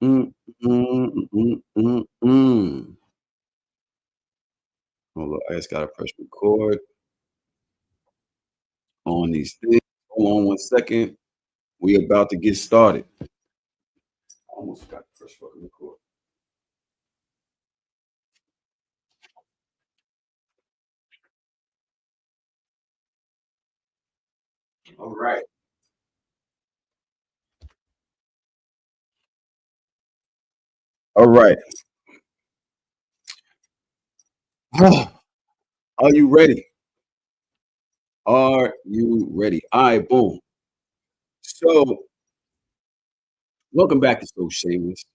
Mm, mm. Hold on, I just gotta press record on these things. Hold on one second. We about to get started. I almost forgot to press fucking record. All right. All right. Are you ready? Are you ready? All right, boom. So, welcome back to So Shameless.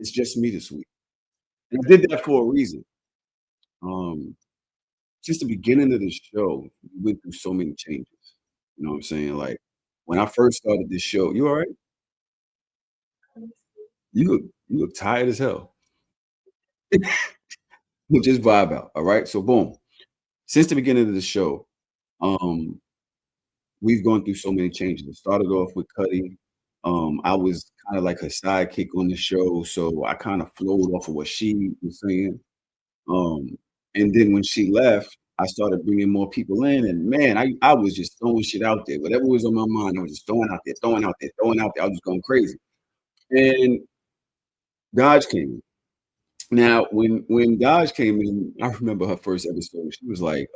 It's just me this week. And I did that for a reason. Um, since the beginning of the show, we went through so many changes. You know what I'm saying? Like when I first started this show, you all right? You look tired as hell. We'll just vibe out. All right. So boom. Since the beginning of the show, um, we've gone through so many changes. It started off with Cuddy. I was kind of like her sidekick on the show, so I kind of flowed off of what she was saying. Um, and then when she left, I started bringing more people in, and man, I was just throwing shit out there. Whatever was on my mind, I was just throwing out there, throwing out there, throwing out there. I was just going crazy. And Dodge came in. Now, when Dodge came in, I remember her first episode. She was like,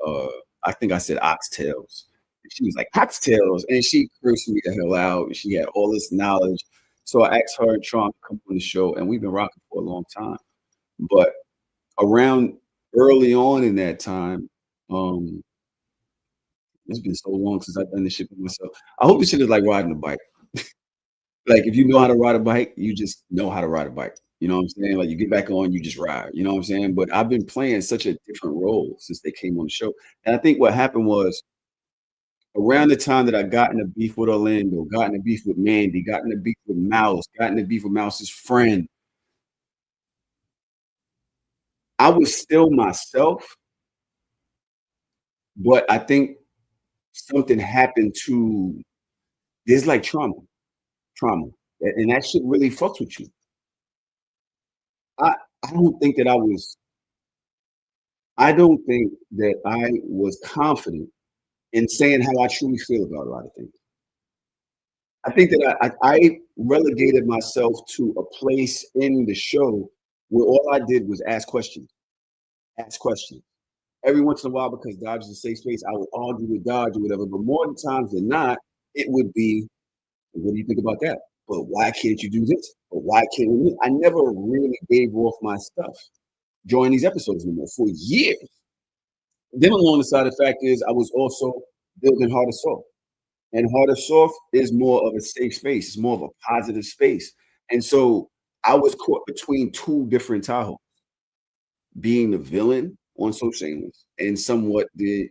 I think I said oxtails. She was like oxtails, and she cursed me the hell out. She had all this knowledge. So I asked her and Tron to come on the show, and we've been rocking for a long time. But around early on in that time, um, it's been so long since I've done this shit for myself. I hope this shit is like riding a bike. Like, if you know how to ride a bike, you just know how to ride a bike. You know what I'm saying? Like, you get back on, you just ride. You know what I'm saying? But I've been playing such a different role since they came on the show. And I think what happened was around the time that I got in a beef with Orlando, got in a beef with Mandy, got in a beef with Mouse, got in a beef with Mouse's friend, I was still myself, but I think something happened to there's like trauma. And that shit really fucks with you. I I don't think that I was I don't think that I was confident in saying how I truly feel about a lot of things. I think that I relegated myself to a place in the show where all I did was ask questions. Every once in a while, because Dodge is a safe space, I would argue with Dodge or whatever. But more times than not, it would be, "What do you think about that? But why can't you do this? But why can't we?" I never really gave off my stuff during these episodes anymore for years. Then along the side, the fact is, I was also building Harder Soft. And Harder Soft is more of a safe space. It's more of a positive space. And so I was caught between two different Tahoe, being the villain on So Shameless and somewhat the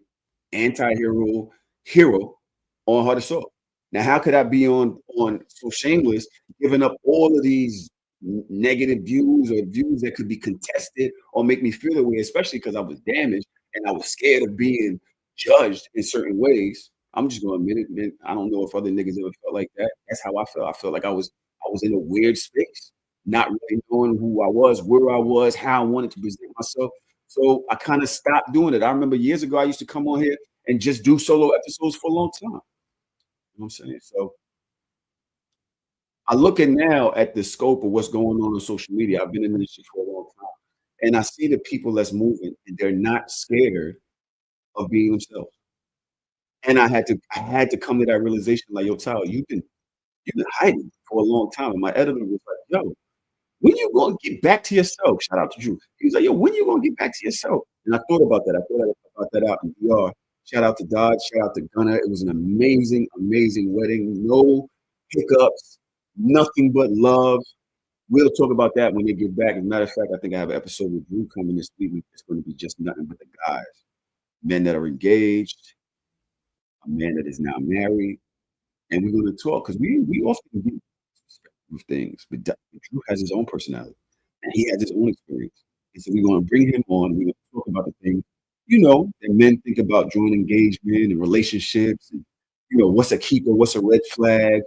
anti-hero hero on Harder Soft. Now, how could I be on So Shameless, giving up all of these negative views or views that could be contested or make me feel the way, especially because I was damaged and I was scared of being judged in certain ways. I'm just gonna admit it, man. I don't know if other niggas ever felt like that. That's how I felt. I felt like I was in a weird space, not really knowing who I was, where I was, how I wanted to present myself. So I kind of stopped doing it. I remember years ago I used to come on here and just do solo episodes for a long time. You know what I'm saying? So I look at now at the scope of what's going on social media. I've been in the industry for a long time, and I see the people that's moving, and they're not scared of being themselves. And I had to come to that realization, like, yo, Tyler, you've been hiding for a long time. And my editor was like, yo, when you gonna get back to yourself? Shout out to Drew. He was like, yo, when you gonna get back to yourself? And I thought about that. I thought about that out in DR. Shout out to Dodge. Shout out to Gunner. It was an amazing, amazing wedding. No hiccups, nothing but love. We'll talk about that when they get back. As a matter of fact, I think I have an episode with Drew coming this week. It's going to be just nothing but the guys, men that are engaged, a man that is now married, and we're going to talk because we often do with things, but Drew has his own personality and he has his own experience, and so we're going to bring him on. We're going to talk about the things that men think about during engagement and relationships, and what's a keeper, what's a red flag,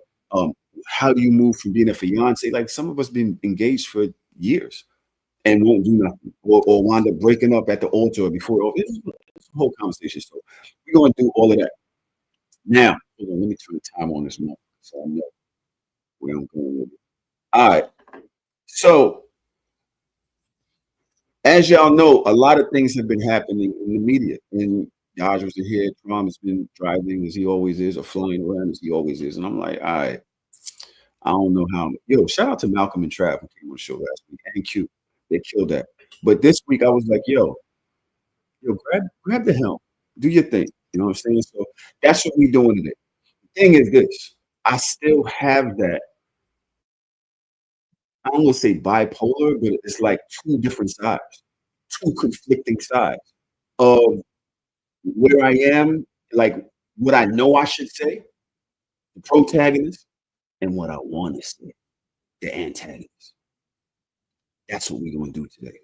how do you move from being a fiance? Like some of us been engaged for years and won't do nothing, or wind up breaking up at the altar before. It's a whole conversation. So we're gonna do all of that now. Hold on, let me turn the time on this moment so I know where I'm going with it. All right. So as y'all know, a lot of things have been happening in the media, and Dodge was here. Trump has been driving as he always is, or flying around as he always is. And I'm like, all right, I don't know how. Yo, shout out to Malcolm and Trav who came on the show last week, and Q. They killed that. But this week I was like, yo, grab the helm, do your thing. You know what I'm saying? So that's what we doing today. The thing is this: I still have that. I don't want to say bipolar, but it's like two different sides, two conflicting sides of where I am, like what I know I should say, the protagonist, and what I want to say, the antagonist. That's what we're going to do today.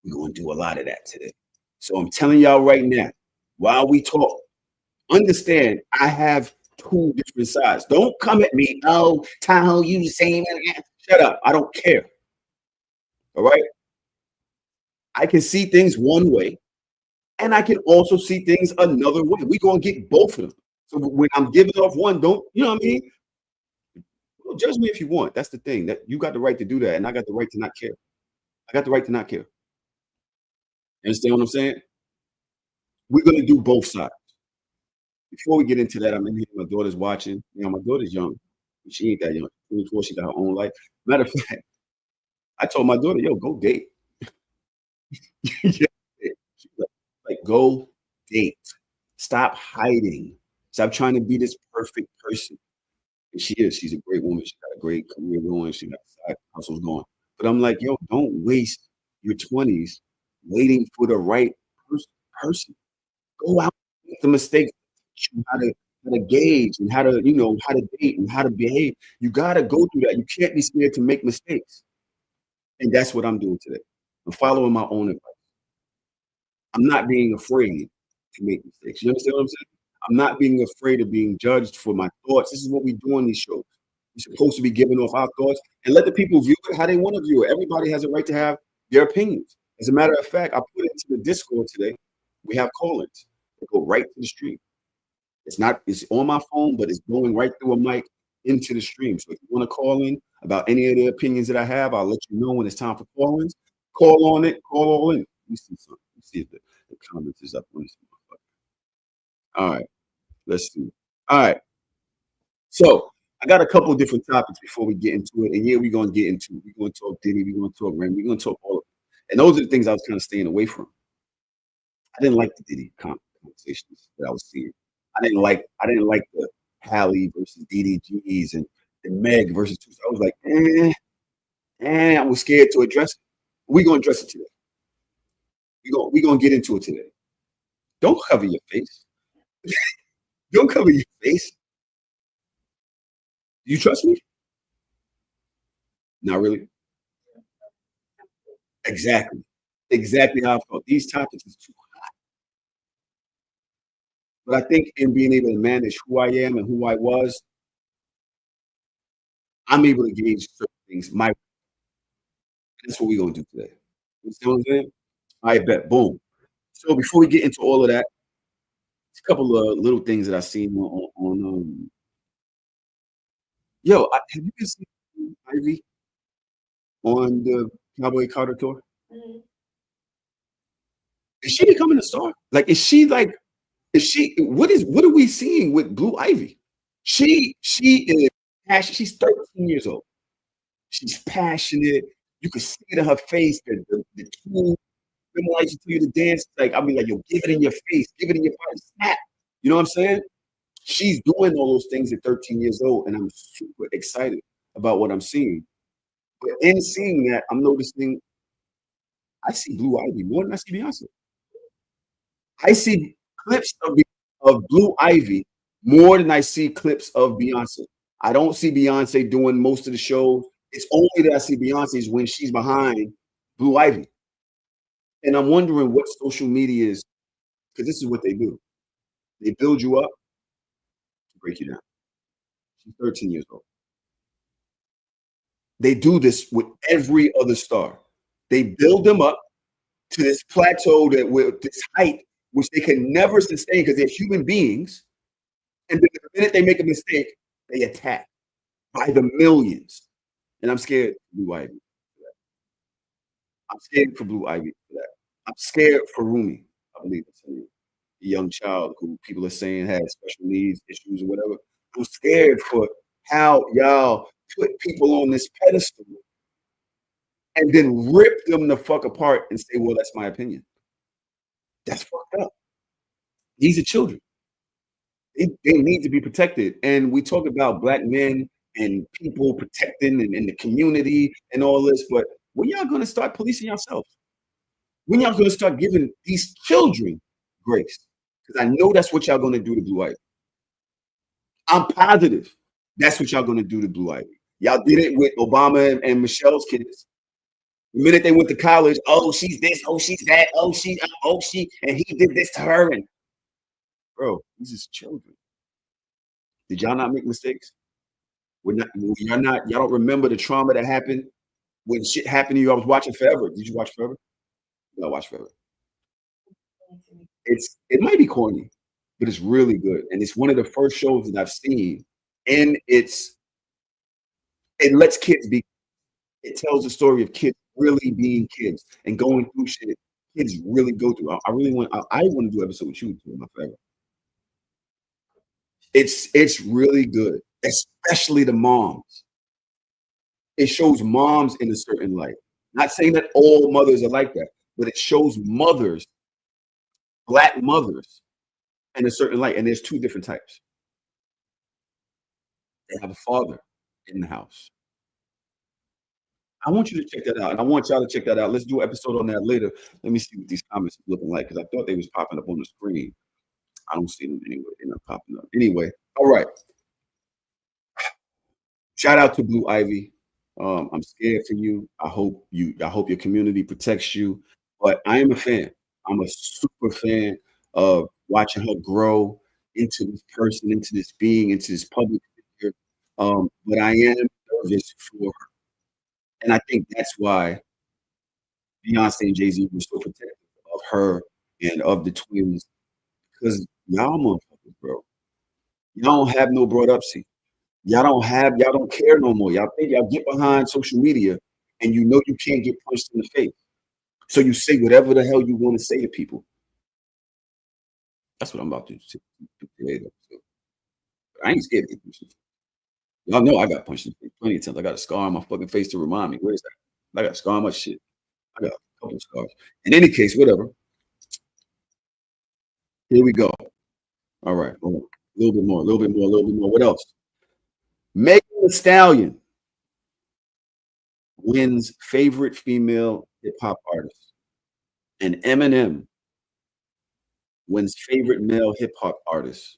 We're going to do a lot of that today. So I'm telling y'all right now, while we talk, understand I have two different sides. Don't come at me, oh, Tahoe, you the same. Shut up. I don't care. All right. I can see things one way, and I can also see things another way. We're going to get both of them. So when I'm giving off one, don't, you know what I mean? Well, judge me if you want. That's the thing. That you got the right to do that, and I got the right to not care. I got the right to not care. You understand what I'm saying? We're gonna do both sides. Before we get into that, I'm in here. My daughter's watching. You know, my daughter's young. She ain't that young. 24, she got her own life. Matter of fact, I told my daughter, "Yo, go date." Yeah. She's like, go date. Stop hiding. Stop trying to be this perfect person. And she is. She's a great woman. She got a great career going. She got side hustles going. But I'm like, yo, don't waste your 20s waiting for the right person. Go out, make the mistakes, teach you how to gauge and how to, how to date and how to behave. You gotta go through that. You can't be scared to make mistakes. And that's what I'm doing today. I'm following my own advice. I'm not being afraid to make mistakes. You understand what I'm saying? I'm not being afraid of being judged for my thoughts. This is what we do on these shows. We're supposed to be giving off our thoughts and let the people view it how they want to view it. Everybody has a right to have their opinions. As a matter of fact, I put it into the Discord today. We have call-ins. They go right to the stream. It's on my phone, but it's going right through a mic into the stream. So if you want to call in about any of the opinions that I have, I'll let you know when it's time for call-ins. Call on it, call all in. Let me see something. Let me see if the comments is up on this motherfucker. All right, let's see. All right. So I got a couple of different topics before we get into it. And yeah, we're gonna get into it. We're gonna talk Diddy, we're gonna talk Remy, we're gonna talk all of it. And those are the things I was kind of staying away from. I didn't like the Diddy conversations that I was seeing. I didn't like the Halle versus DDGs and the Meg versus two. I was like, I was scared to address it. We're gonna address it today. We're gonna get into it today. Don't cover your face. Don't cover your face. You trust me? Not really. Exactly. Exactly how I felt. These topics is too, but I think in being able to manage who I am and who I was, I'm able to gauge certain things. That's what we're gonna do today. You see what I'm saying? I bet. Boom. So before we get into all of that, a couple of little things that I seen have you been seeing Ivy on the Cowboy Carter tour? Is she becoming a star? Like, what are we seeing with Blue Ivy? She is passionate. She's 13 years old. She's passionate. You can see it in her face. The tool symbolizes to you to dance. Like, I mean, like, yo, give it in your face, give it in your body, snap. You know what I'm saying? She's doing all those things at 13 years old, and I'm super excited about what I'm seeing. But in seeing that, I'm noticing I see Blue Ivy more than I see Beyonce. I see clips of Blue Ivy more than I see clips of Beyonce. I don't see Beyonce doing most of the shows. It's only that I see Beyonce's when she's behind Blue Ivy. And I'm wondering what social media is, because this is what they do. They build you up to break you down. She's 13 years old. They do this with every other star. They build them up to this plateau that with this height, which they can never sustain because they're human beings. And then the minute they make a mistake, they attack by the millions. And I'm scared for Blue Ivy. I'm scared for Blue Ivy for that. I'm scared for Rumi. I believe it's a young child who people are saying has special needs, issues, or whatever. I'm scared for how y'all put people on this pedestal and then rip them the fuck apart and say, well, that's my opinion. That's fucked up. These are children. They need to be protected. And we talk about black men and people protecting and the community and all this, but when y'all gonna start policing yourselves? When y'all gonna start giving these children grace? Because I know that's what y'all gonna do to Blue Ivy. I'm positive that's what y'all gonna do to Blue Ivy. Y'all did it with Obama and Michelle's kids. The minute they went to college, oh, she's this, oh, she's that, and he did this to her. And bro, these is children. Did y'all not make mistakes? Y'all don't remember the trauma that happened when shit happened to you. I was watching Forever. Did you watch Forever? No, I watched Forever. It might be corny, but it's really good. And it's one of the first shows that I've seen. And it lets kids be. It tells the story of kids really being kids and going through shit kids really go through. I really want. I want to do an episode with you too, my favorite. It's really good, especially the moms. It shows moms in a certain light. Not saying that all mothers are like that, but it shows mothers, black mothers, in a certain light. And there's two different types. They have a father in the house. I want you to check that out, and I want y'all to check that out. Let's do an episode on that later. Let me see what these comments are looking like because I thought they was popping up on the screen. I don't see them anyway. They're not popping up. Anyway, all right. Shout out to Blue Ivy. I'm scared for you. I hope your community protects you. But I am a fan. I'm a super fan of watching her grow into this person, into this being, into this public figure. But I am nervous for her. And I think that's why Beyonce and Jay-Z were so protective of her and of the twins. Because y'all motherfuckers, bro. Y'all don't have no broad upsy. Y'all don't care no more. Y'all think y'all get behind social media and you know you can't get punched in the face. So you say whatever the hell you want to say to people. That's what I'm about to do today. I ain't scared to get punched in the face. Y'all know I got punched in the face plenty of times. I got a scar on my fucking face to remind me. Where is that? I got a scar on my shit. I got a couple of scars. In any case, whatever. Here we go. All right. A little bit more. What else? Megan Thee Stallion wins favorite female hip hop artist, and Eminem wins favorite male hip hop artist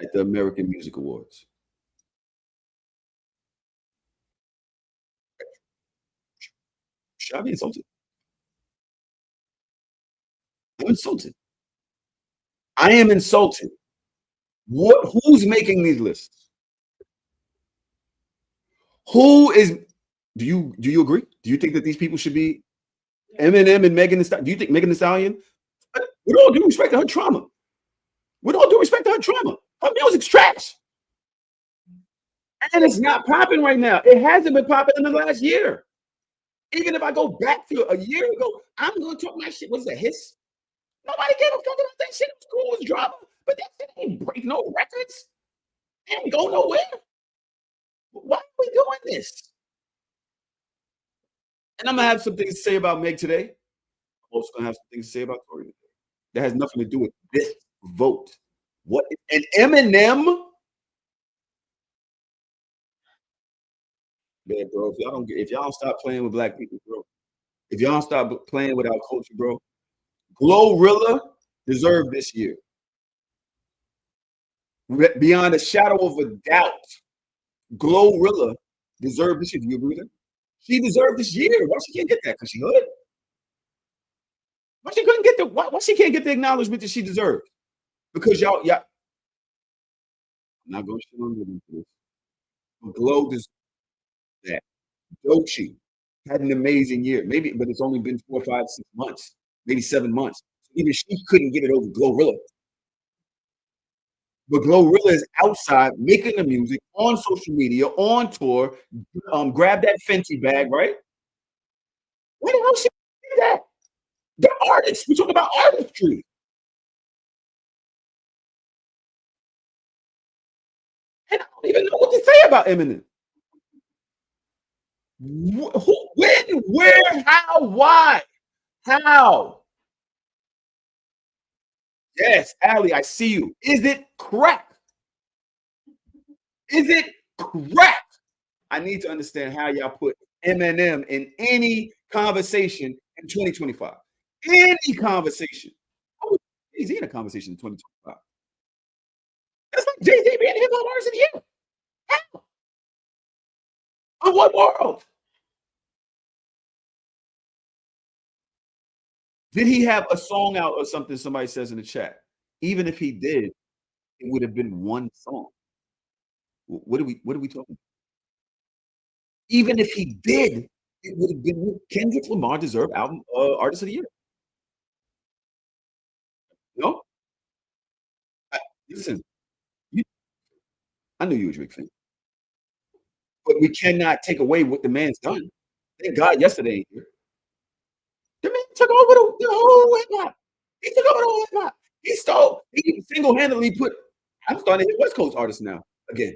at the American Music Awards. Should I be insulted? I'm insulted. I am insulted. Who's making these lists? Who is do you agree? Do you think that these people should be Eminem and Megan Thee Stallion? Do you think Megan Thee Stallion, with all due respect to her trauma, her music's trash. And it's not popping right now. It hasn't been popping in the last year. Even if I go back to a year ago, I'm gonna talk my shit. What's a hiss? Nobody gave a fuck about that shit. It was cool, it was drama, but that shit ain't break no records. It ain't go nowhere. Why are we doing this? And I'm gonna have some things to say about Meg today. I'm also gonna have some things to say about Tory today. That has nothing to do with this vote. What and Eminem? Yeah, bro. If y'all don't stop playing with black people, bro. If y'all don't stop playing with our culture, bro. Glorilla deserved this year. Beyond a shadow of a doubt, Glorilla deserved this year. Do you agree with that? She deserved this year. Why she can't get that? Because she hood. Why she couldn't get the why she can't get the acknowledgement that she deserved? Because y'all I'm not gonna shit on them for this. But that. Doechii had an amazing year. Maybe, but it's only been 4, 5, 6 months, maybe 7 months. Even she couldn't get it over Glorilla. But Glorilla is outside making the music on social media, on tour. Grab that Fenty bag, right? Where the hell she did that? The artists. We talk about artistry. And I don't even know what to say about Eminem. Who, when, where, how, why? How? Yes, Allie, I see you. Is it crack? Is it crack? I need to understand how y'all put Eminem in any conversation in 2025. Any conversation. I would Jay-Z in a conversation in 2025. That's like Jay-Z being hip hop artist of the year. How? On what world? Did he have a song out or something? Somebody says in the chat. Even if he did, it would have been one song. What are we talking? Even if he did, it would have been Kendrick Lamar deserved album artist of the year. No, I, listen, you, I knew you were a Drake fan, but we cannot take away what the man's done. Thank God yesterday ain't here. The man took over the whole hip hop. He took over the whole hip hop. He stole. He single handedly put. I'm starting to hit West Coast artists now again.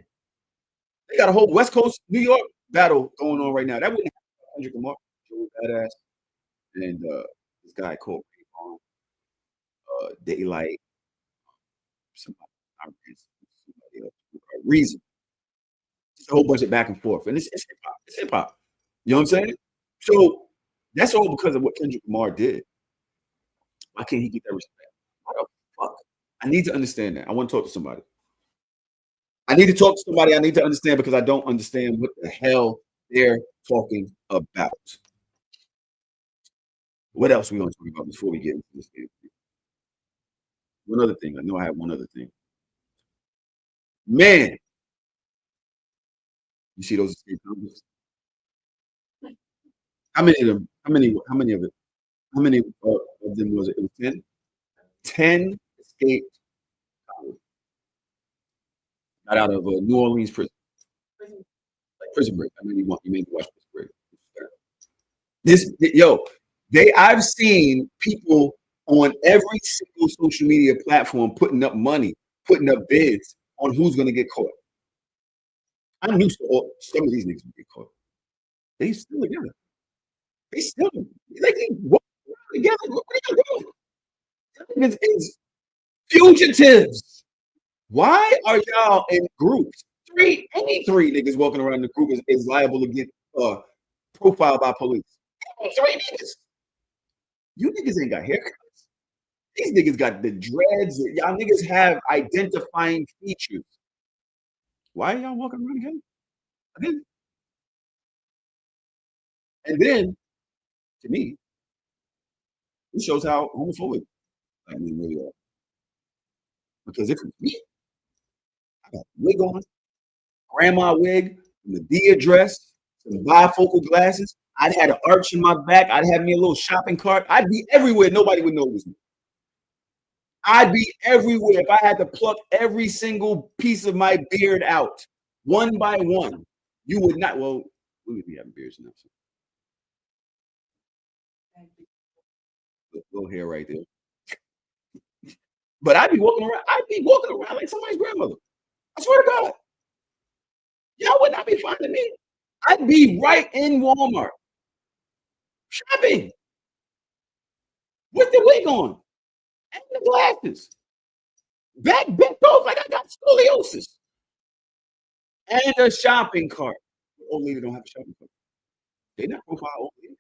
They got a whole West Coast New York battle going on right now. That wouldn't happen. Kendrick Lamar, Joey Badass, and this guy called Daylight. Somebody, somebody else. Reason. Just a whole bunch of back and forth, and it's hip hop. It's hip hop. You know what I'm saying? So that's all because of what Kendrick Lamar did. Why can't he get that respect? Why the fuck? I need to understand that. I want to talk to somebody. I need to talk to somebody. I need to understand because I don't understand what the hell they're talking about. What else we gonna talk about before we get into this game? One other thing. I know I have one other thing. Man, you see those escape convicts? How many of them? How many of it? How many of them was it? It was 10? 10 escaped convicts got out of New Orleans prison. Like Prison Break. I mean, you made me watch Prison Break. I've seen people on every single social media platform putting up money, putting up bids on who's going to get caught. I knew some of these niggas would get caught. They still together. They still like they walk around together. What are you doing? Is fugitives. Why are y'all in groups? Any three niggas walking around the group is liable to get profiled by police. Any three niggas. You niggas ain't got haircuts. These niggas got the dreads. Y'all niggas have identifying features. Why are y'all walking around again? Again? And then, to me, it shows how homophobic I mean really are. Because if it's me, I got a wig on, grandma wig, Medea dress, some bifocal glasses. I'd had an arch in my back. I'd have me a little shopping cart. I'd be everywhere. Nobody would know it was me. I'd be everywhere if I had to pluck every single piece of my beard out, one by one. You would not. Well, we would be having beards now. So. Little hair right there. But I'd be walking around. I'd be walking around like somebody's grandmother. I swear to God. Y'all would not be finding me. I'd be right in Walmart shopping with the wig on and the glasses. Back bent over like I got scoliosis. And a shopping cart. Old lady don't have a shopping cart. They not profile old lady.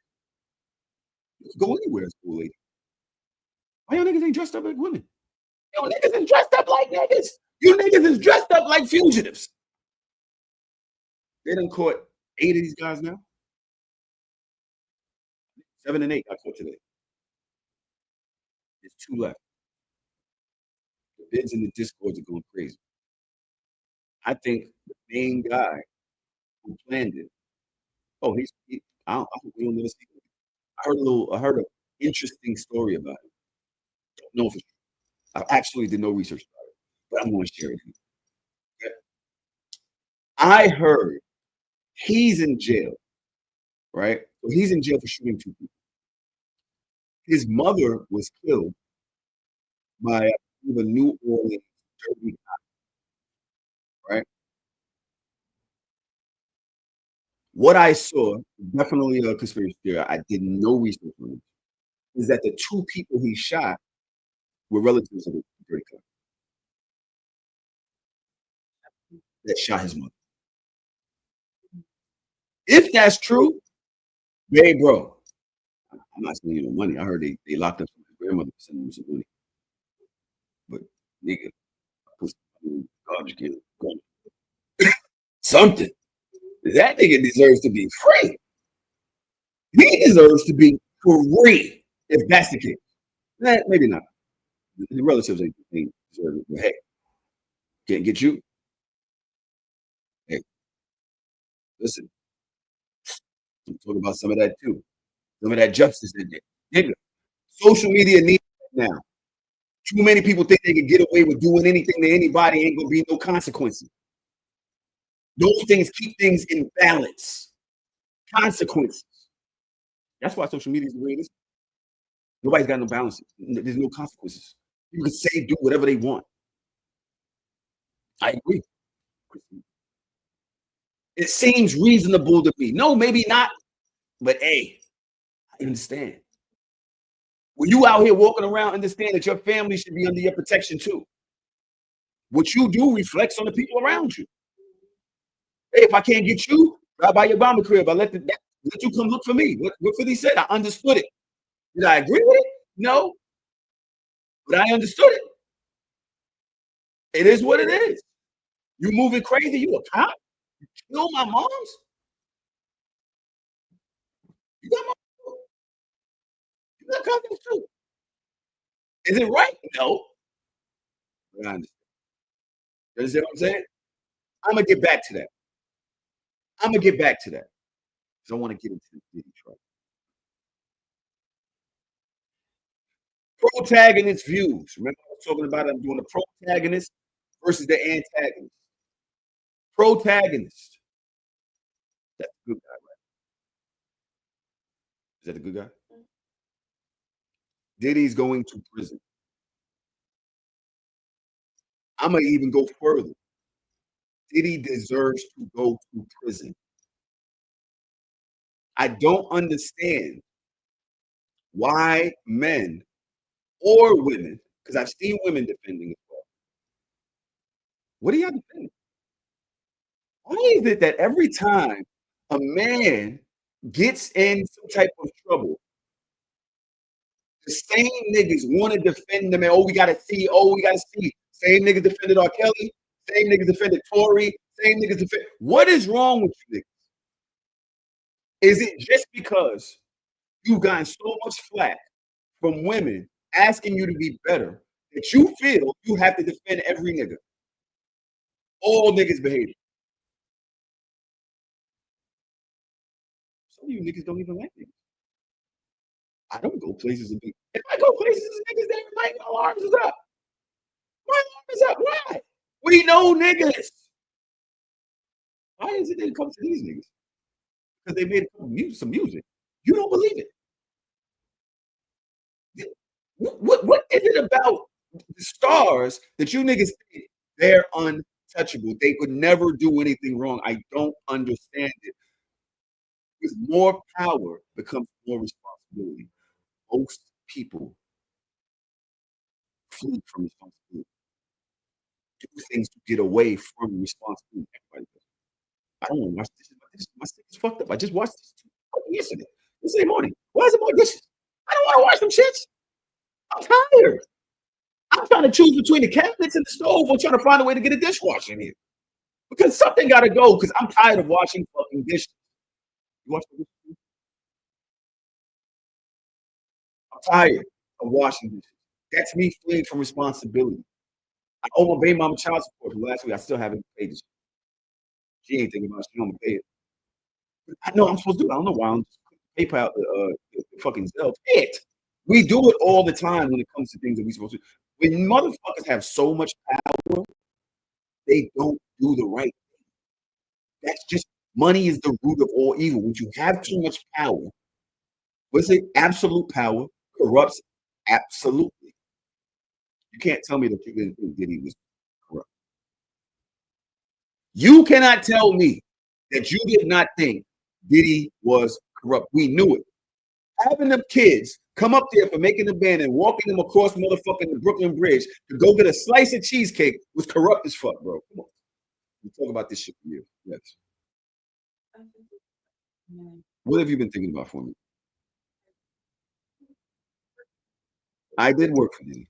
You can go anywhere as old lady. Why y'all niggas ain't dressed up like women? Yo, niggas is dressed up like niggas. You niggas is dressed up like fugitives. They done caught 8 of these guys now. 7 and 8 I caught today. There's 2 left. The bids in the discords are going crazy. I think the main guy who planned it Oh, I hope we don't never see him. I heard an interesting story about him. Don't know if it's I absolutely did no research about it, but I'm gonna share it with you. Okay? I heard he's in jail, right? So he's in jail for shooting 2 people. His mother was killed by, I believe, a New Orleans dirty cop, right? What I saw, definitely a conspiracy theory, I did no research on it, is that the 2 people he shot were relatives of the dirty cop that shot his mother. If that's true, babe, bro, I'm not sending you no money. I heard they locked up his grandmother for sending him some money, but nigga, put some garbage can, something. That nigga deserves to be free. He deserves to be free if that's the case. Maybe not. The relatives ain't deserve it. But hey, can't get you. Hey, listen, I'm talking about some of that too. Some of that justice in there. Nigga, social media needs it now. Too many people think they can get away with doing anything to anybody, ain't gonna be no consequences. Those things keep things in balance. Consequences. That's why social media is the way it is. Nobody's got no balance. There's no consequences. People can say, do whatever they want. I agree. It seems reasonable to me. No, maybe not, but hey, I understand. When you out here walking around, understand that your family should be under your protection too. What you do reflects on the people around you. Hey, if I can't get you, drive by your bomber crib. Let you come look for me. What 50 said, I understood it. Did I agree with it? No, but I understood it. It is what it is. You moving crazy? You a cop? You kill my moms? You got my you got cousins too. Is it right? No. But I understand. You understand what I'm saying? I'm gonna get back to that. I'm gonna get back to that because I want to get into the Diddy trial. Protagonist views. Remember, I was talking about I'm doing the protagonist versus the antagonist. Protagonist. That's the good guy, right? Is that the good guy? Diddy's going to prison. I'm gonna even go further. Diddy deserves to go to prison. I don't understand why men or women, because I've seen women defending it. What are y'all defending? Why is it that every time a man gets in some type of trouble, the same niggas want to defend them and oh, we gotta see. Same niggas defended R. Kelly, same niggas defended Tory, same niggas defend. What is wrong with you niggas? Is it just because you've gotten so much flack from women asking you to be better that you feel you have to defend every nigga? All niggas behavior. Some of you niggas don't even like niggas. I don't go places and be. If I go places and niggas, they like my alarms is up. My alarm is up. Why? We know niggas. Why is it they come to these niggas? Because they made some music. You don't believe it. What is it about the stars that you niggas think they're untouchable? They could never do anything wrong. I don't understand it. With more power becomes more responsibility. Most people flee from responsibility, do things to get away from responsibility. Everybody does. I don't want to watch dishes. My sink is fucked up. I just watched this yesterday morning. Why is it more dishes? I don't want to wash them shits. I'm tired. I'm trying to choose between the cabinets and the stove or trying to find a way to get a dishwasher in here. Because something got to go because I'm tired of washing fucking dishes. You wash the dishes? I'm tired of washing dishes. That's me fleeing from responsibility. I owe my baby mama child support from last week. I still haven't paid it. She ain't thinking about it. She don't pay it. no, I'm supposed to do it. I don't know why I'm just PayPal the fucking Zelle. Pay it. We do it all the time when it comes to things that we supposed to. When motherfuckers have so much power, they don't do the right. That's just money is the root of all evil. When you have too much power, what's it? Absolute power corrupts absolutely. You can't tell me that you didn't think Diddy was corrupt. You cannot tell me that you did not think Diddy was corrupt. We knew it. Having them kids come up there for making the band and walking them across motherfucking the Brooklyn Bridge to go get a slice of cheesecake was corrupt as fuck, bro. Come on. We talk about this shit for you. Yes. What have you been thinking about for me? I did work for Diddy.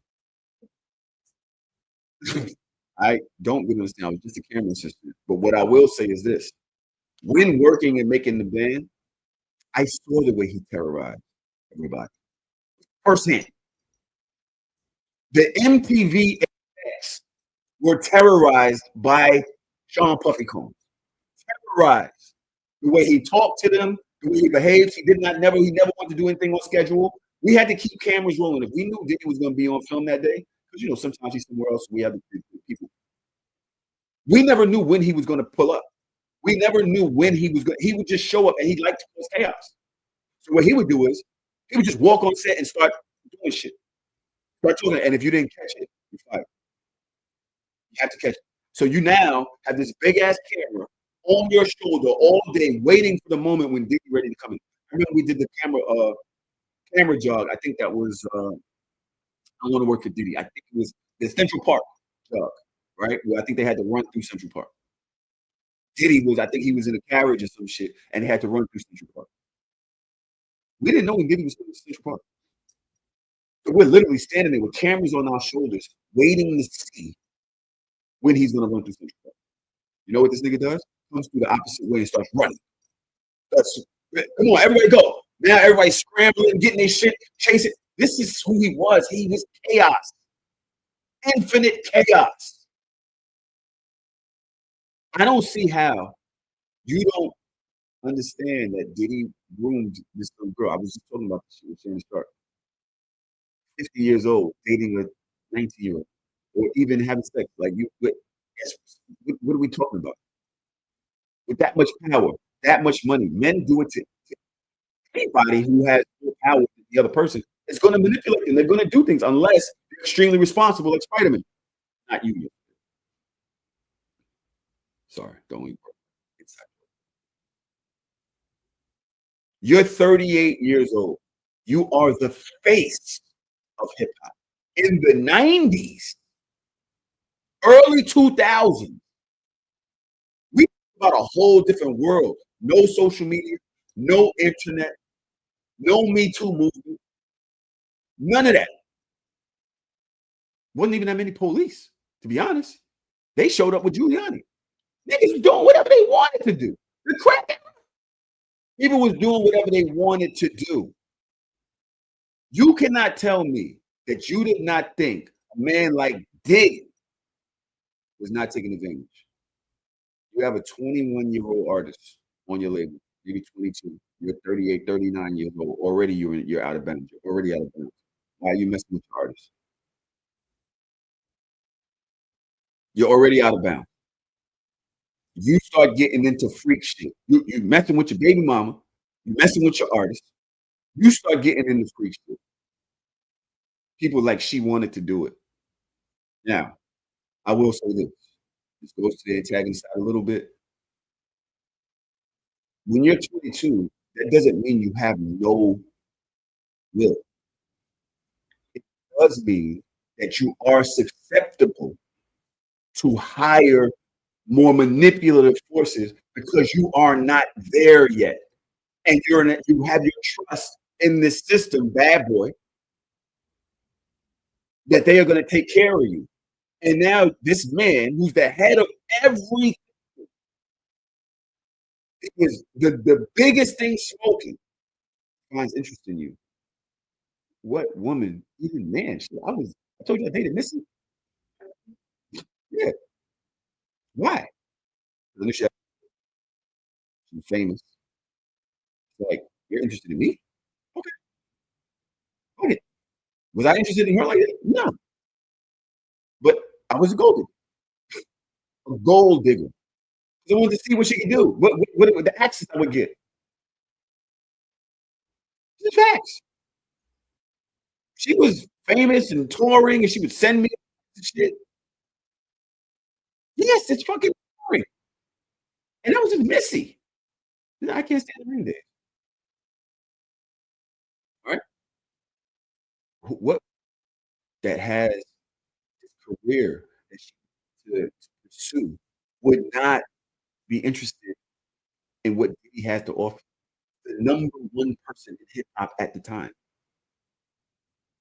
I don't really understand. I was just a camera assistant. But what I will say is this: when working and making the band, I saw the way he terrorized everybody firsthand. The MTV execs were terrorized by Sean Puffy Combs. Terrorized. The way he talked to them, the way he behaved. He never wanted to do anything on schedule. We had to keep cameras rolling. If we knew Diddy was going to be on film that day, because sometimes he's somewhere else. We have people. We never knew when he was going to pull up. We never knew when he was going. He would just show up, and he liked to cause chaos. So what he would do is he would just walk on set and start doing shit. Start talking, and if you didn't catch it, you're fired. You have to catch it. So you now have this big ass camera on your shoulder all day, waiting for the moment when Diddy ready to come in. I remember we did the camera jog. I think that was I want to work for Diddy. I think it was the Central Park jog, right? Where I think they had to run through Central Park. I think he was in a carriage or some shit, and they had to run through Central Park. We didn't know when Diddy was in Central Park. So we're literally standing there with cameras on our shoulders, waiting to see when he's going to run through Central Park. You know what this nigga does? Comes through the opposite way and starts running. Come on, everybody go. Now everybody's scrambling, getting their shit, chasing. This is who he was. He was chaos. Infinite chaos. I don't see how you don't understand that Diddy groomed this little girl. I was just talking about this shit with Shannon Sharp. 50 years old, dating a 19-year-old, or even having sex. Like what are we talking about? With that much power, that much money, men do it to anybody who has more power than the other person. It's going to manipulate them. They're going to do things unless they're extremely responsible, like Spider-Man. Not you. Sorry, don't eat. You're 38 years old. You are the face of hip hop. In the 90s, early 2000s, we about a whole different world. No social media, no internet, no Me Too movement, none of that. Wasn't even that many police, to be honest. They showed up with Giuliani. Niggas was doing whatever they wanted to do. The crack. People was doing whatever they wanted to do. You cannot tell me that you did not think a man like Diddy was not taking advantage. You have a 21-year-old artist on your label, maybe 22. You're 38, 39 years old. Already you're out of bounds. You're already out of bounds. Why are you messing with your artist? You're already out of bounds. You start getting into freak shit. You messing with your baby mama. You messing with your artist. You start getting into freak shit. People like she wanted to do it. Now, I will say this. This goes to the antagonist side a little bit. When you're 22, that doesn't mean you have no will. It does mean that you are susceptible to higher, more manipulative forces because you are not there yet. And you have your trust in this system, bad boy, that they are going to take care of you. And now this man, who's the head of everything, is the biggest thing smoking, finds interest in you. What woman, even man? I told you I dated Missy. Yeah. Why? She's famous. It's like, "You're interested in me? Okay, okay." Was I interested in her like that? No, but I was a gold digger, a gold digger. 'Cause I wanted to see what she could do. What the access I would get. The facts. She was famous and touring, and she would send me shit. Yes, it's fucking boring. And that was just Missy. I can't stand the ring day, right? What that has this career that she to pursue would not be interested in what Diddy had to offer. The number one person in hip hop at the time.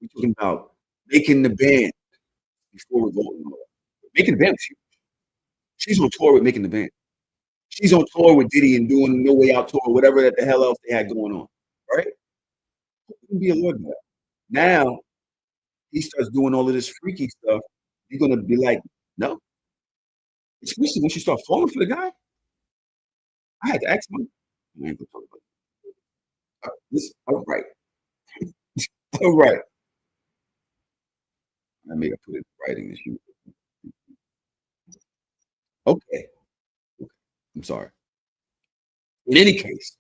We're talking about making the band before Revolt and all that. Making the band was huge. She's on tour with making the band. She's on tour with Diddy and doing No Way Out tour, whatever that the hell else they had going on, right? Who can be allured to that? Now he starts doing all of this freaky stuff. You're gonna be like, no, especially once you start falling for the guy. I had to ask him. I ain't gonna talk about this. All right, all right. I may have put it in writing this. You okay? Okay. I'm sorry. In any case,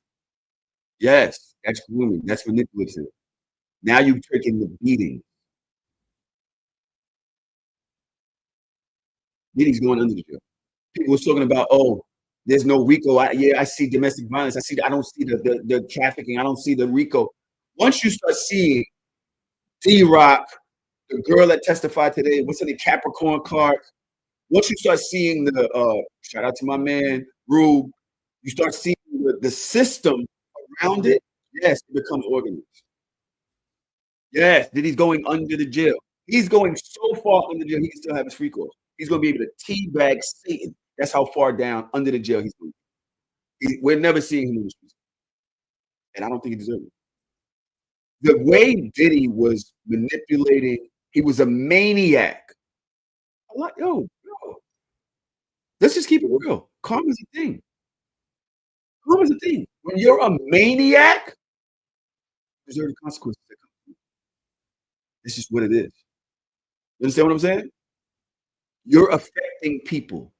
yes, that's grooming. That's manipulative. Now you're taking the beating. Diddy's going under the jail. People was talking about, oh, there's no RICO. Yeah, I see domestic violence. I don't see the trafficking. I don't see the RICO. Once you start seeing D-Rock, the girl that testified today, what's in the Capricorn card? Once you start seeing the shout out to my man Rube, you start seeing the system around it. Yes, it becomes organized. Yes, that he's going under the jail. He's going so far under the jail, he can still have his free course. He's going to be able to teabag Satan. That's how far down under the jail he's going. We're never seeing him in the streets, and I don't think he deserves it. The way Diddy was manipulating, he was a maniac. I'm like, yo, let's just keep it real. Karma's a thing. Karma's a thing. When you're a maniac, you deserve the consequences that come. It's just what it is. You understand what I'm saying? You're affecting people.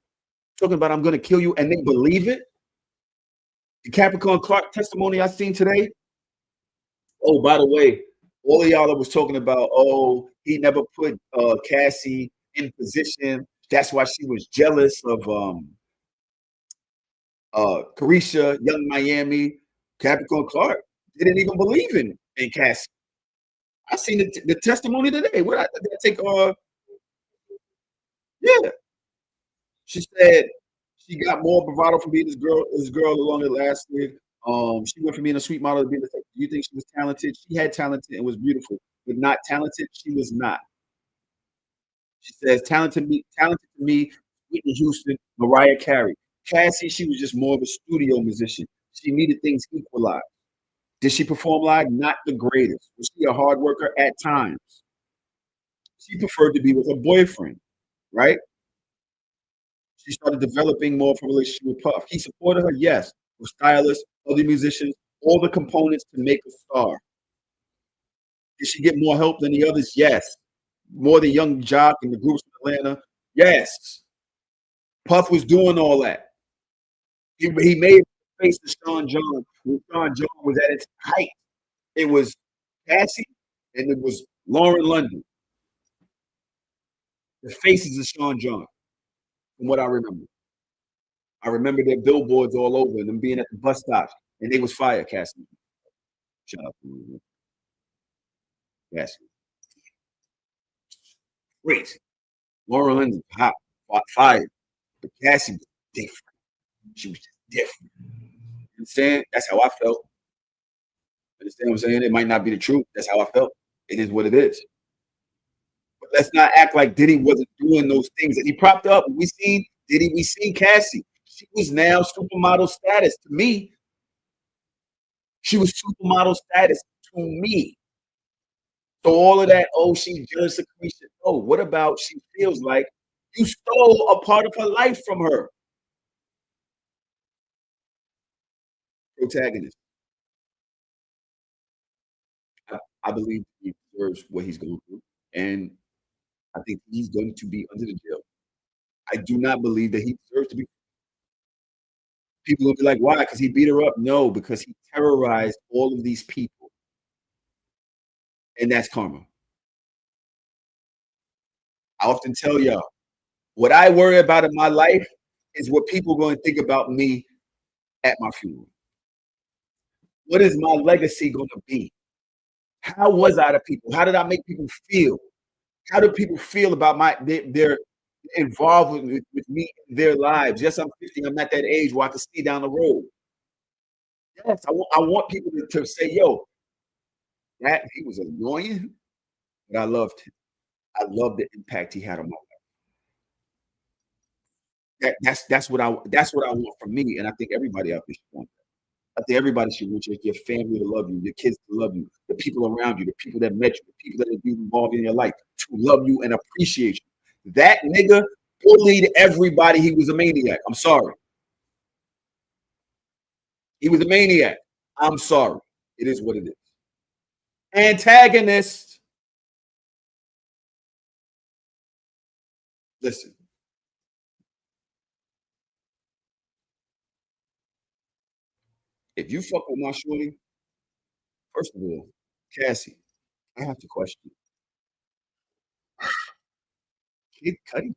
Talking about I'm gonna kill you and they believe it. The Capricorn Clark testimony I seen today. Oh, by the way, all of y'all that was talking about, oh, he never put Cassie in position. That's why she was jealous of Carisha, Young Miami, Capricorn Clark. They didn't even believe in Cassie. I seen the testimony today. What did I take yeah. She said she got more bravado from being this girl along the last year. She went from being a sweet model to being a. Do you think she was talented? She had talent and was beautiful, but not talented. She was not. She says talented to me, Whitney Houston, Mariah Carey. Cassie, she was just more of a studio musician. She needed things equalized. Did she perform live? Not the greatest. Was she a hard worker at times? She preferred to be with her boyfriend, right? She started developing more of a relationship with Puff. He supported her, yes, with stylists, other musicians, all the components to make a star. Did she get more help than the others? Yes. More than Young Jock and the groups in Atlanta? Yes. Puff was doing all that. He made face to Sean John when Sean John was at its height. It was Cassie and it was Lauren London, the faces of Sean John, from what I remember. I remember their billboards all over and them being at the bus stops, and they was fire, Cassie. Shout out to Cassie. Great. Lauren London, hot, fire. But Cassie was different. She was just different. You understand? That's how I felt. Understand what I'm saying? It might not be the truth. That's how I felt. It is what it is. But let's not act like Diddy wasn't doing those things that he propped up. We seen Diddy, we seen Cassie. She was now supermodel status to me. She was supermodel status to me. So all of that, oh, she's jealous of Carisha. Oh, what about she feels like you stole a part of her life from her? Protagonist. I believe he deserves what he's going through, and I think he's going to be under the jail. I do not believe that he deserves to be. People will be like, "Why? Because he beat her up?" No, because he terrorized all of these people, and that's karma. I often tell y'all, what I worry about in my life is what people are going to think about me at my funeral. What is my legacy going to be? How was I to people? How did I make people feel? How do people feel about their involvement with me in their lives? Yes, I'm 50. I'm at that age where I can see down the road. Yes, I want people to say, "Yo, that he was annoying, but I loved him. I love the impact he had on my life." That's what I want from me, and I think everybody out there should want that. I think everybody should want your family to love you, your kids to love you, the people around you, the people that met you, the people that are involved in your life to love you and appreciate you. That nigga bullied everybody. He was a maniac. I'm sorry. He was a maniac. I'm sorry. It is what it is. Antagonist. Listen, if you fuck with my shorty, first of all, Cassie, I have to question. Kid Cudi,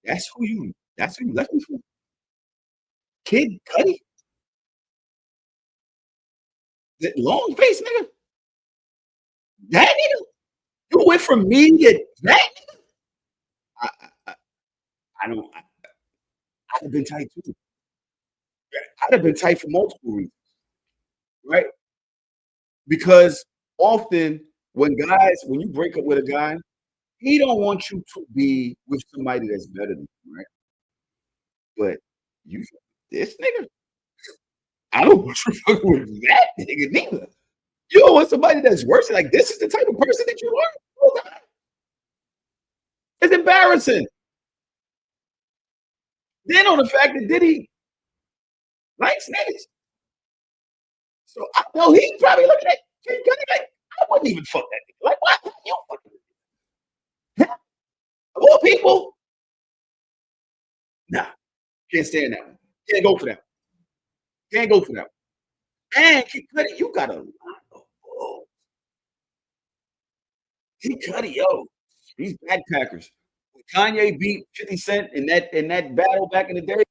that's who you left me for? Kid Cudi? The long face nigga? That nigga? You went from me to that nigga? I I I I don't I'd have been tight too. I'd have been tight for multiple reasons, right? Because often when you break up with a guy, he don't want you to be with somebody that's better than you, right? But you this nigga, I don't want you fucking with that nigga neither. You don't want somebody that's worse. Like this is the type of person that you are. It's embarrassing. Then on the fact that Diddy likes niggas. So I know he's probably looking at Kid Cudi like, I wouldn't even fuck that nigga. Like, why you fucking him? Of all people? Nah, can't stand that one. Can't go for that. Can't go for that. And Kid Cudi, you got a lot of balls. Kid Cudi, yo, these backpackers. When Kanye beat 50 Cent in that battle back in the day,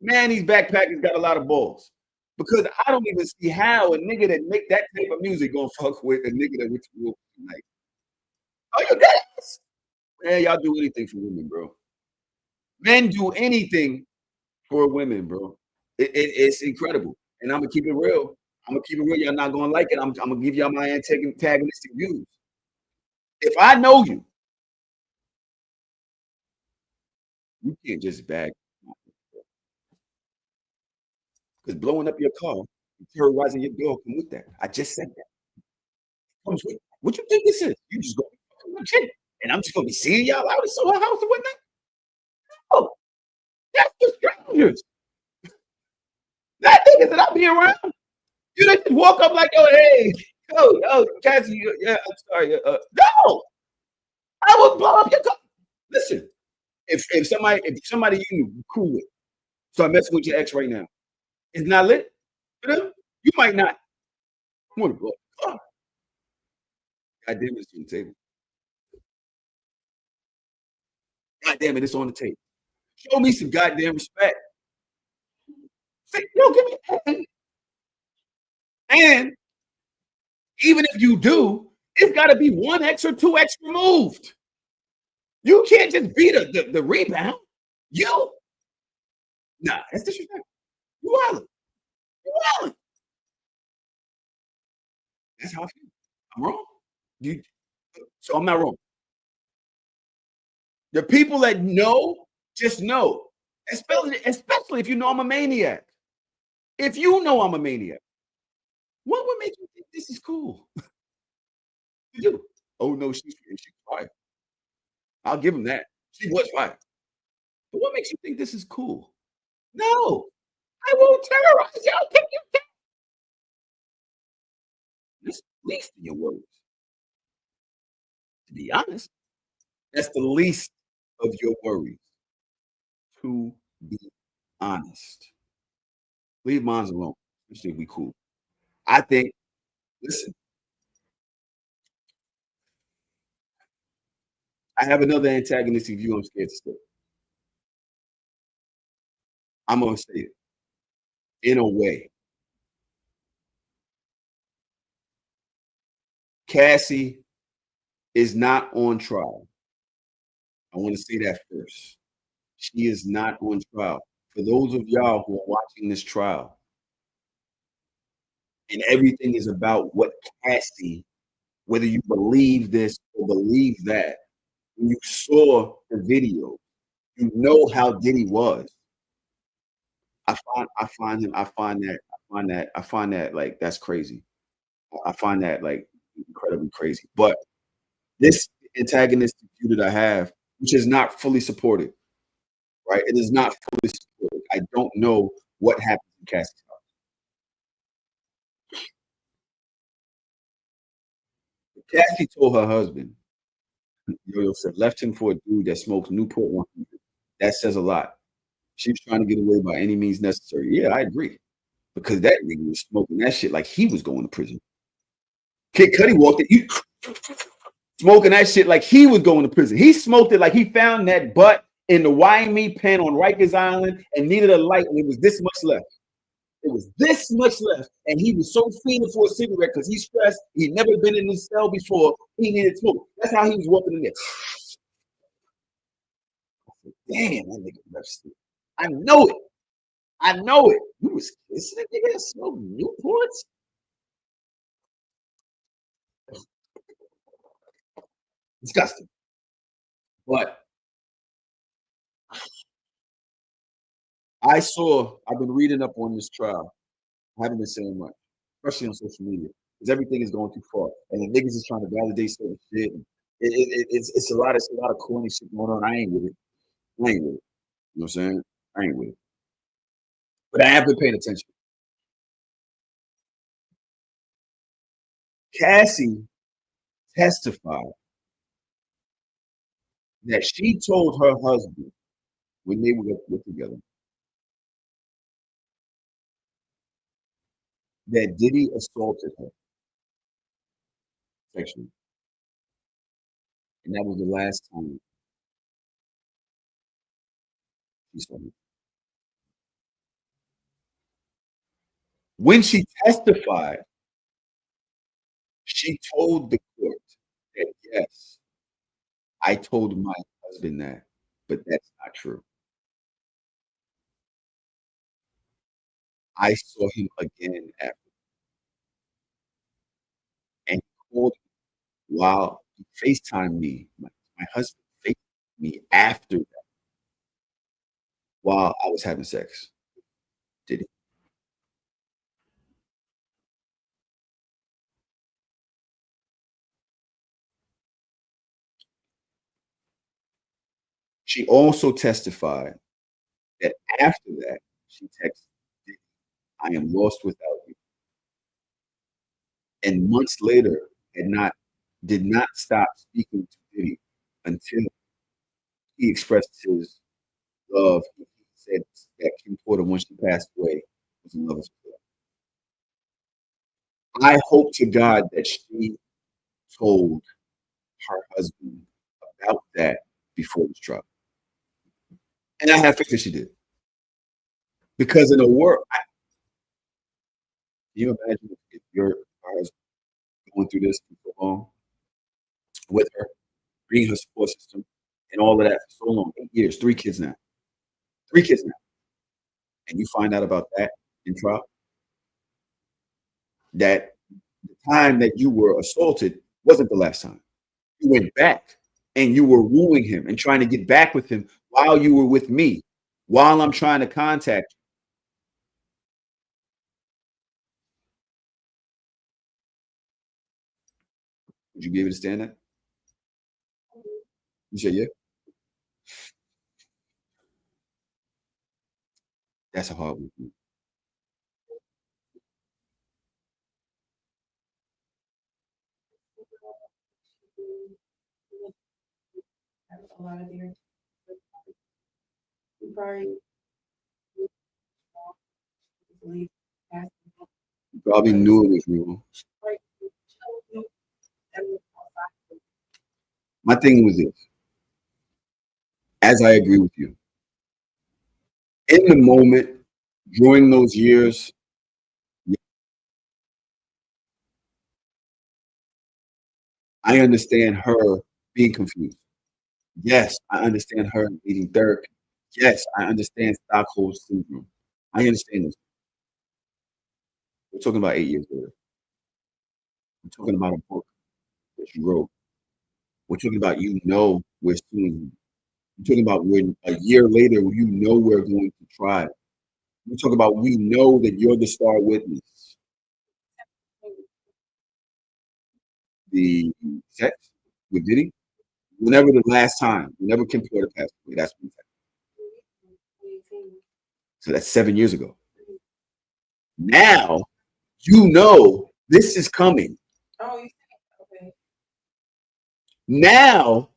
man, these backpackers got a lot of balls. Because I don't even see how a nigga that make that type of music gonna fuck with a nigga that went to war like, oh, you dead? Man, y'all do anything for women, bro. Men do anything for women, bro. It's incredible. And I'm gonna keep it real. I'm gonna keep it real. Y'all not gonna like it. I'm gonna give y'all my antagonistic views. If I know you, you can't just bag because blowing up your car, and terrorizing your dog come with that. I just said that. Comes with what you think this is? You just go fucking with chick, and I'm just gonna be seeing y'all out in Soho House and whatnot. Oh, that's just strangers. Not niggas that I be around. You didn't just walk up like, oh, hey, Cassie, yeah, I'm sorry. No, I would blow up your car. Listen, if somebody you cool with start messing with your ex right now, it's not lit. You might not want to blow up. Oh, God damn it, it's on the table. God damn it, it's on the table. Show me some goddamn respect. Say, yo, give me and even if you do, it's got to be 1X or 2X removed. You can't just be the rebound. You, nah, that's disrespectful. You wildin'. You wildin'. That's how I feel. I'm wrong. You, so I'm not wrong. The people that know, just know. Especially if you know I'm a maniac. If you know I'm a maniac, what would make you think this is cool? You do. Oh no, she's fired. I'll give him that. She was fired. But what makes you think this is cool? No, I won't terrorize y'all. Take you. least of your worries, to be honest. That's the least of your worries, to be honest. Leave mine alone. Especially if we cool. I think, listen, I have another antagonistic view I'm scared to say. I'm gonna say it in a way. Cassie is not on trial. I want to say that first. She is not on trial. For those of y'all who are watching this trial, and everything is about what Cassie, whether you believe this or believe that, when you saw the video, you know how Diddy was. I find that like that's crazy. I find that like incredibly crazy. But this antagonistic view that I have, which is not fully supported, right? It is not fully supported. I don't know what happened to Cassie. Cassie told her husband, Yo said, left him for a dude that smokes Newport 100. That says a lot. She was trying to get away by any means necessary. Yeah, I agree. Because that nigga was smoking that shit like he was going to prison. Kid Cudi walked it. You smoking that shit like he was going to prison. He smoked it like he found that butt in the Wyoming pen on Rikers Island and needed a light, and it was this much left. It was this much left, and he was so fiending for a cigarette because he's stressed. He'd never been in this cell before. He needed smoke. That's how he was walking in there. Damn, that nigga left. I know it. I know it. You was kissing a nigga that smoked Newports? Disgusting. But I've been reading up on this trial. I haven't been saying much, especially on social media, because everything is going too far. And the niggas is trying to validate certain shit. It's a lot of corny shit going on. I ain't with it. I ain't with it. You know what I'm saying? I ain't with it. But I have been paying attention. Cassie testified that she told her husband when they were together that Diddy assaulted her sexually. And that was the last time she saw him. When she testified, she told the court that, yes, I told my husband that, but that's not true. I saw him again after, and he called while he FaceTimed me. My husband FaceTimed me after that while I was having sex. Did he? She also testified that after that, she texted, Diddy, I am lost without you. And months later, did not stop speaking to Diddy until he expressed his love. He said that Kim Porter, when she passed away, was in love with her. I hope to God that she told her husband about that before this trial. And I have faith that she did. Because in a world, can you imagine if your husband going through this for so long with her, being her support system, and all of that for so long, 8 years, 3 kids now, 3 kids now, and you find out about that in trial, that the time that you were assaulted wasn't the last time. You went back and you were wooing him and trying to get back with him while you were with me, while I'm trying to contact you. Would you be able to stand that? You said, yeah. That's a hard one. You probably knew it was real. My thing was this, as I agree with you, in the moment, during those years, I understand her being confused. Yes, I understand her needing therapy. Yes, I understand Stockholm syndrome. I understand this. We're talking about 8 years later. We're talking about a book that you wrote. We're talking about we're suing you. We're talking about when a year later you know we're going to try. We're talking about we know that you're the star witness. The sex with Diddy, whenever the last time, whenever Kim Porter passed away, that's when. So that's 7 years ago. Now you know this is coming. Now,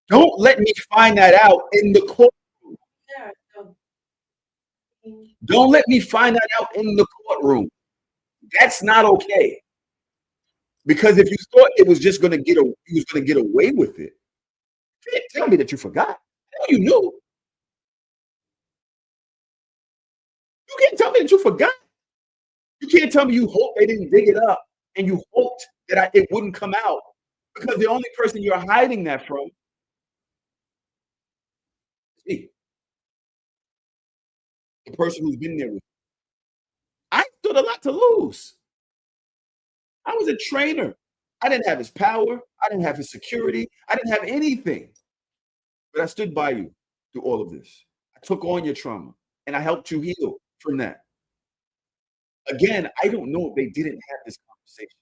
don't let me find that out in the courtroom. Don't let me find that out in the courtroom. That's not okay. Because if you thought it was just gonna you was gonna get away with it, you can't tell me that you forgot. I know you knew. You can't tell me that you forgot. You can't tell me you hope they didn't dig it up and you hoped that it wouldn't come out. Because the only person you're hiding that from is me, the person who's been there with you. I stood a lot to lose. I was a trainer. I didn't have his power. I didn't have his security. I didn't have anything. But I stood by you through all of this. I took on your trauma and I helped you heal from that. Again, I don't know if they didn't have this conversation,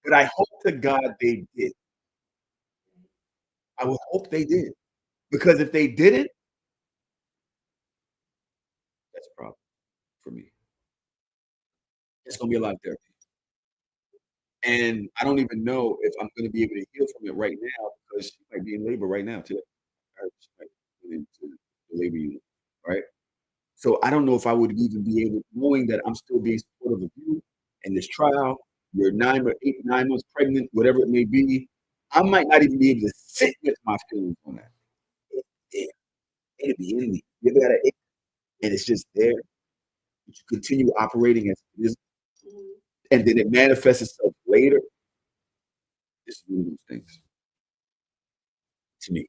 but I hope to God they did. I would hope they did. Because if they didn't, that's a problem for me. It's going to be a lot of therapy. And I don't even know if I'm going to be able to heal from it right now because she might be in labor right now, too. She might be into the labor unit, right? So I don't know if I would even be able, knowing that I'm still being supportive of you in this trial. You're 9 months pregnant, whatever it may be. I might not even be able to sit with my feelings on that. It's there. It'll be in me. You ever got an ache and it's just there, but you continue operating as it is, and then it manifests itself later. This is one of those things to me.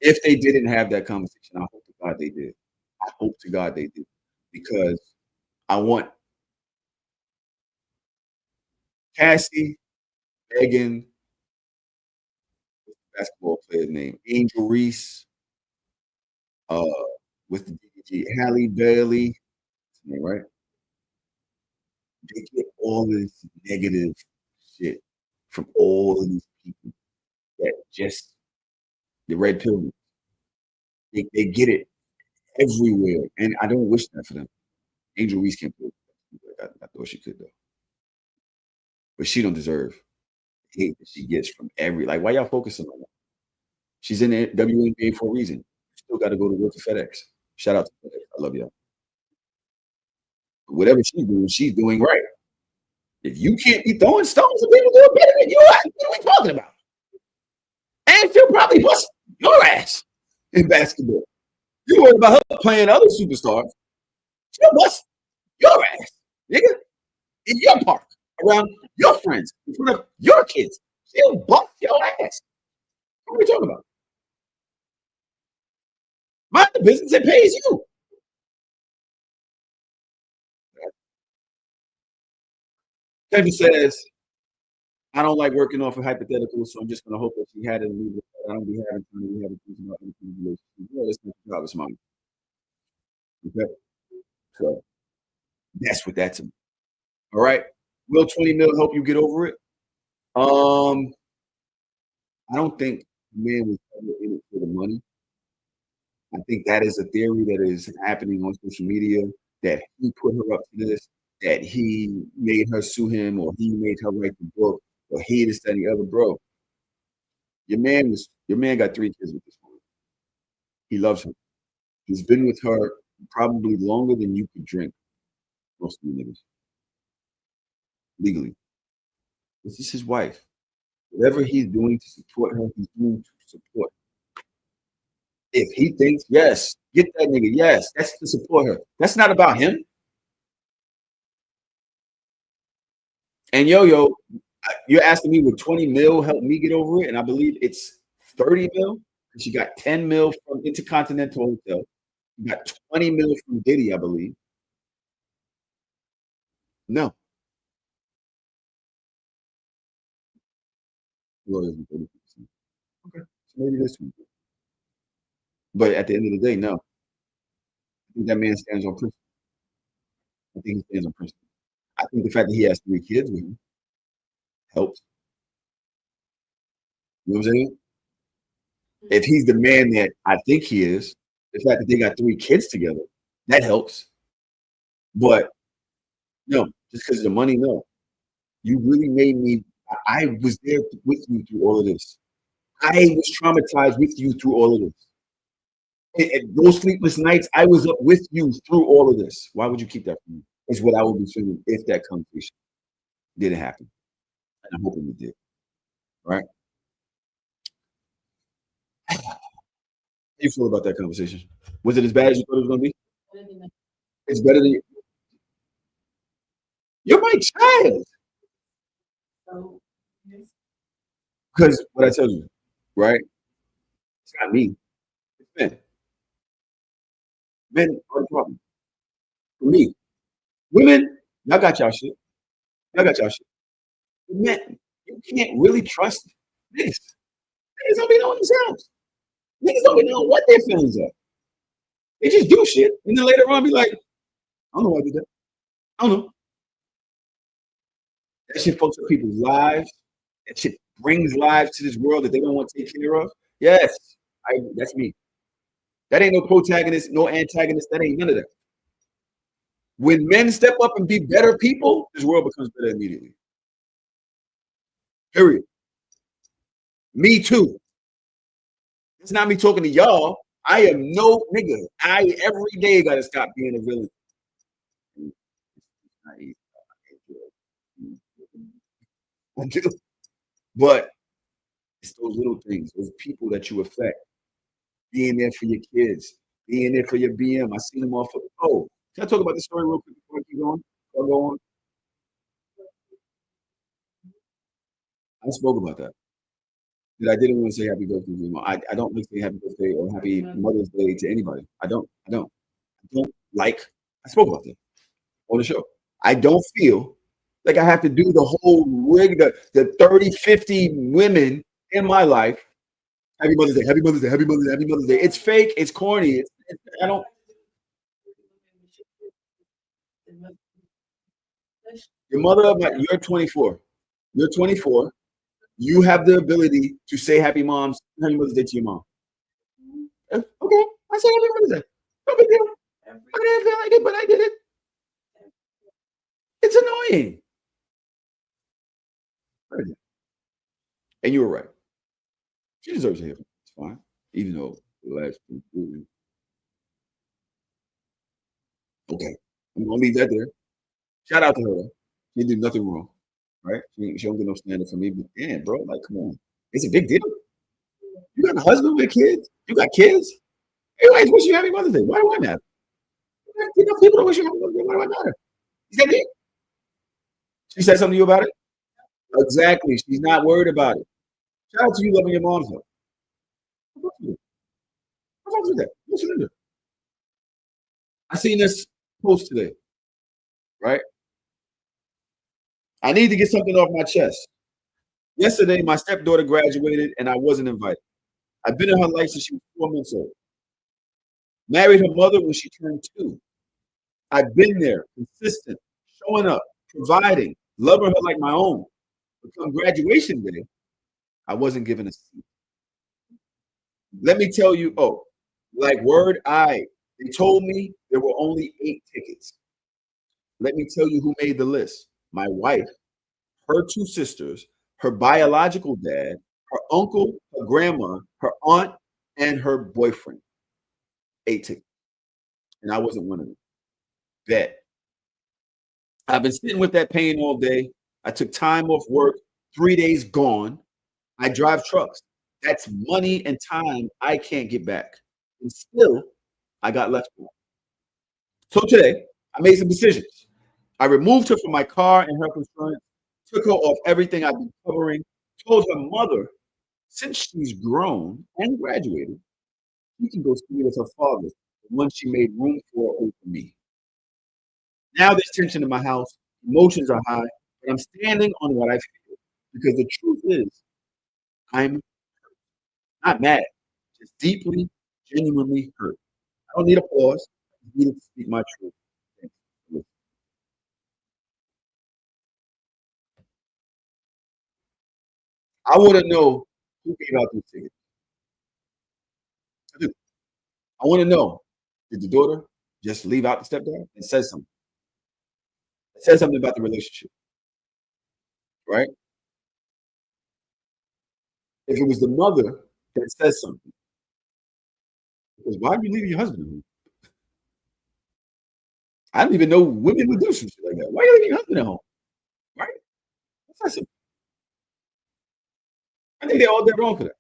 If they didn't have that conversation, I hope to God they did. I hope to God they did because I want Cassie, Megan, basketball player's name, Angel Reese, uh, with the DDG, Halle Bailey, right? They get all this negative shit from all of these people that just the red pill. They get it everywhere, and I don't wish that for them. Angel Reese can't play. I thought she could though, but she don't deserve the hate that she gets from like. Why y'all focusing on that? She's in the WNBA for a reason. Still got to go to work for FedEx. Shout out to FedEx. I love y'all. Whatever she's doing right. If you can't be throwing stones and people do it better than you, what are we talking about? And she'll probably bust your ass in basketball. You worry about her playing other superstars. She'll bust your ass, nigga, in your park, around your friends, in front of your kids. She'll bust your ass. What are we talking about? Mind the business that pays you. Kevin says, I don't like working off of hypotheticals, so I'm just going to hope that she had it and leave it. I don't be having time to have a think about anything relationship. Yeah, let's make a job of mine. Okay. So that's what that's about. All right. Will 20 mil help you get over it? I don't think the man was ever in it for the money. I think that is a theory that is happening on social media that he put her up to this. that he made her sue him or he made her write the book or he this, that, and the other, bro. Your man got 3 kids with this woman. He loves her. He's been with her probably longer than you could drink, most of you niggas, legally. This is his wife. Whatever he's doing to support her, he's doing to support. If he thinks, yes, get that nigga, yes, that's to support her. That's not about him. And yo, you're asking me would 20 mil help me get over it? And I believe it's 30 mil. She got 10 mil from Intercontinental Hotel. You got 20 mil from Diddy, I believe. No. Well, there's 30%. Okay. So maybe this one. But at the end of the day, no. I think that man stands on principle. I think he stands on principle. I think the fact that he has 3 kids with him helps. You know what I'm saying? If he's the man that I think he is, the fact that they got 3 kids together, that helps. But no, just because of the money, no. You really made me. I was there with you through all of this. I was traumatized with you through all of this. And those sleepless nights, I was up with you through all of this. Why would you keep that from me? Is what I would be feeling if that conversation didn't happen. And I'm hoping it did. Right? How you feel about that conversation? Was it as bad as you thought it was gonna be? It's better than you're my child. Because what I tell you, right? It's not me. It's men. Men are the problem. For me. Women, y'all got y'all shit. Y'all got y'all shit. But men, you can't really trust niggas. Niggas don't be knowing themselves. Niggas don't be knowing what their feelings are. They just do shit. And then later on be like, I don't know why I did that. I don't know. That shit fucks up people's lives. That shit brings lives to this world that they don't want to take care of. Yes, that's me. That ain't no protagonist, no antagonist. That ain't none of that. When men step up and be better people, this world becomes better immediately. Period. Me too. It's not me talking to y'all. I am no nigga. I every day gotta stop being a villain. I do. But it's those little things, those people that you affect. Being there for your kids, being there for your BM. I seen them off. Oh, can I talk about this story real quick before I keep going? Before I go on? I spoke about that. That I didn't want to say happy birthday to my I don't like to say happy birthday or happy Mother's Day to anybody. I don't. I don't. I don't like. I spoke about that on the show. I don't feel like I have to do the whole rig, the 30, 50 women in my life. Happy Mother's Day, Happy Mother's Day, Happy Mother's Day, Happy Mother's Day. It's fake, it's corny. I don't. Your mother, you're 24. You're 24. You have the ability to say Happy Mother's Day to your mom. Okay, I say Happy Mother's Day. No big deal. I didn't feel like it, but I did it. It's annoying. And you were right. She deserves to hear from. It's fine. Even though the last two. Okay. I'm gonna leave that there. Shout out to her. She did nothing wrong. Right? She don't get no standard for me. But damn, bro, like come on. It's a big deal. You got a husband with kids? You got kids? Anyways, wish you happy Mother's Day. Why do I matter? You know, people don't wish you happy Mother's Day. Why do I matter? Is that it? She said something to you about it? Exactly. She's not worried about it. Shout out to you loving your mom's house. What's wrong with that? What's wrong with that? I seen this post today, right? I need to get something off my chest. Yesterday, my stepdaughter graduated and I wasn't invited. I've been in her life since she was 4 months old. Married her mother when she turned 2. I've been there, consistent, showing up, providing, loving her like my own. But come graduation day, I wasn't given a seat. Let me tell you, like word, they told me there were only 8 tickets. Let me tell you who made the list. My wife, her two sisters, her biological dad, her uncle, her grandma, her aunt, and her boyfriend. 8 tickets, and I wasn't one of them. Bet. I've been sitting with that pain all day. I took time off work, 3 days gone. I drive trucks. That's money and time I can't get back. And still, I got left for. So today, I made some decisions. I removed her from my car and health insurance, took her off everything I've been covering, told her mother, since she's grown and graduated, she can go stay with her father, the one she made room for over me. Now there's tension in my house, emotions are high, but I'm standing on what I feel because the truth is, I'm not mad, just deeply, genuinely hurt. I don't need applause. I just need to speak my truth. Thanks. I want to know who gave out these tickets. I do. I want to know, did the daughter just leave out the stepdad? It says something. It says something about the relationship, right? If it was the mother, that says something. Because why would you leave your husband? I didn't even know women would do some shit like that. Why are you leaving your husband at home? Right? That's not I think they all did wrong for that.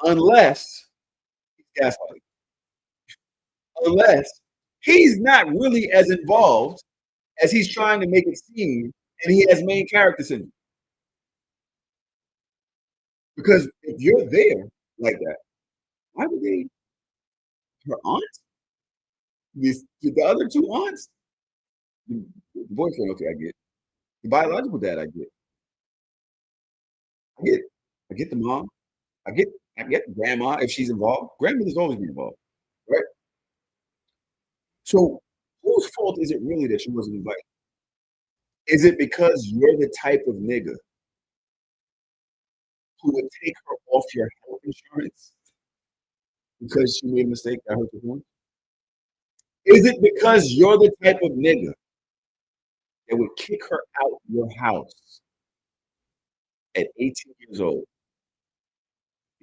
Unless he's gaslighting. Unless he's not really as involved as he's trying to make it seem, and he has main character syndrome. Because if you're there like that, why would they her aunt? The other two aunts? The boyfriend, okay, I get. The biological dad, I get. I get. I get the mom. I get. I get grandma if she's involved. Grandmother's always be involved, right? So whose fault is it really that she wasn't invited? Is it because you're the type of nigga who would take her off your health insurance because she made a mistake that hurt your feelings? Is it because you're the type of nigga that would kick her out your house at 18 years old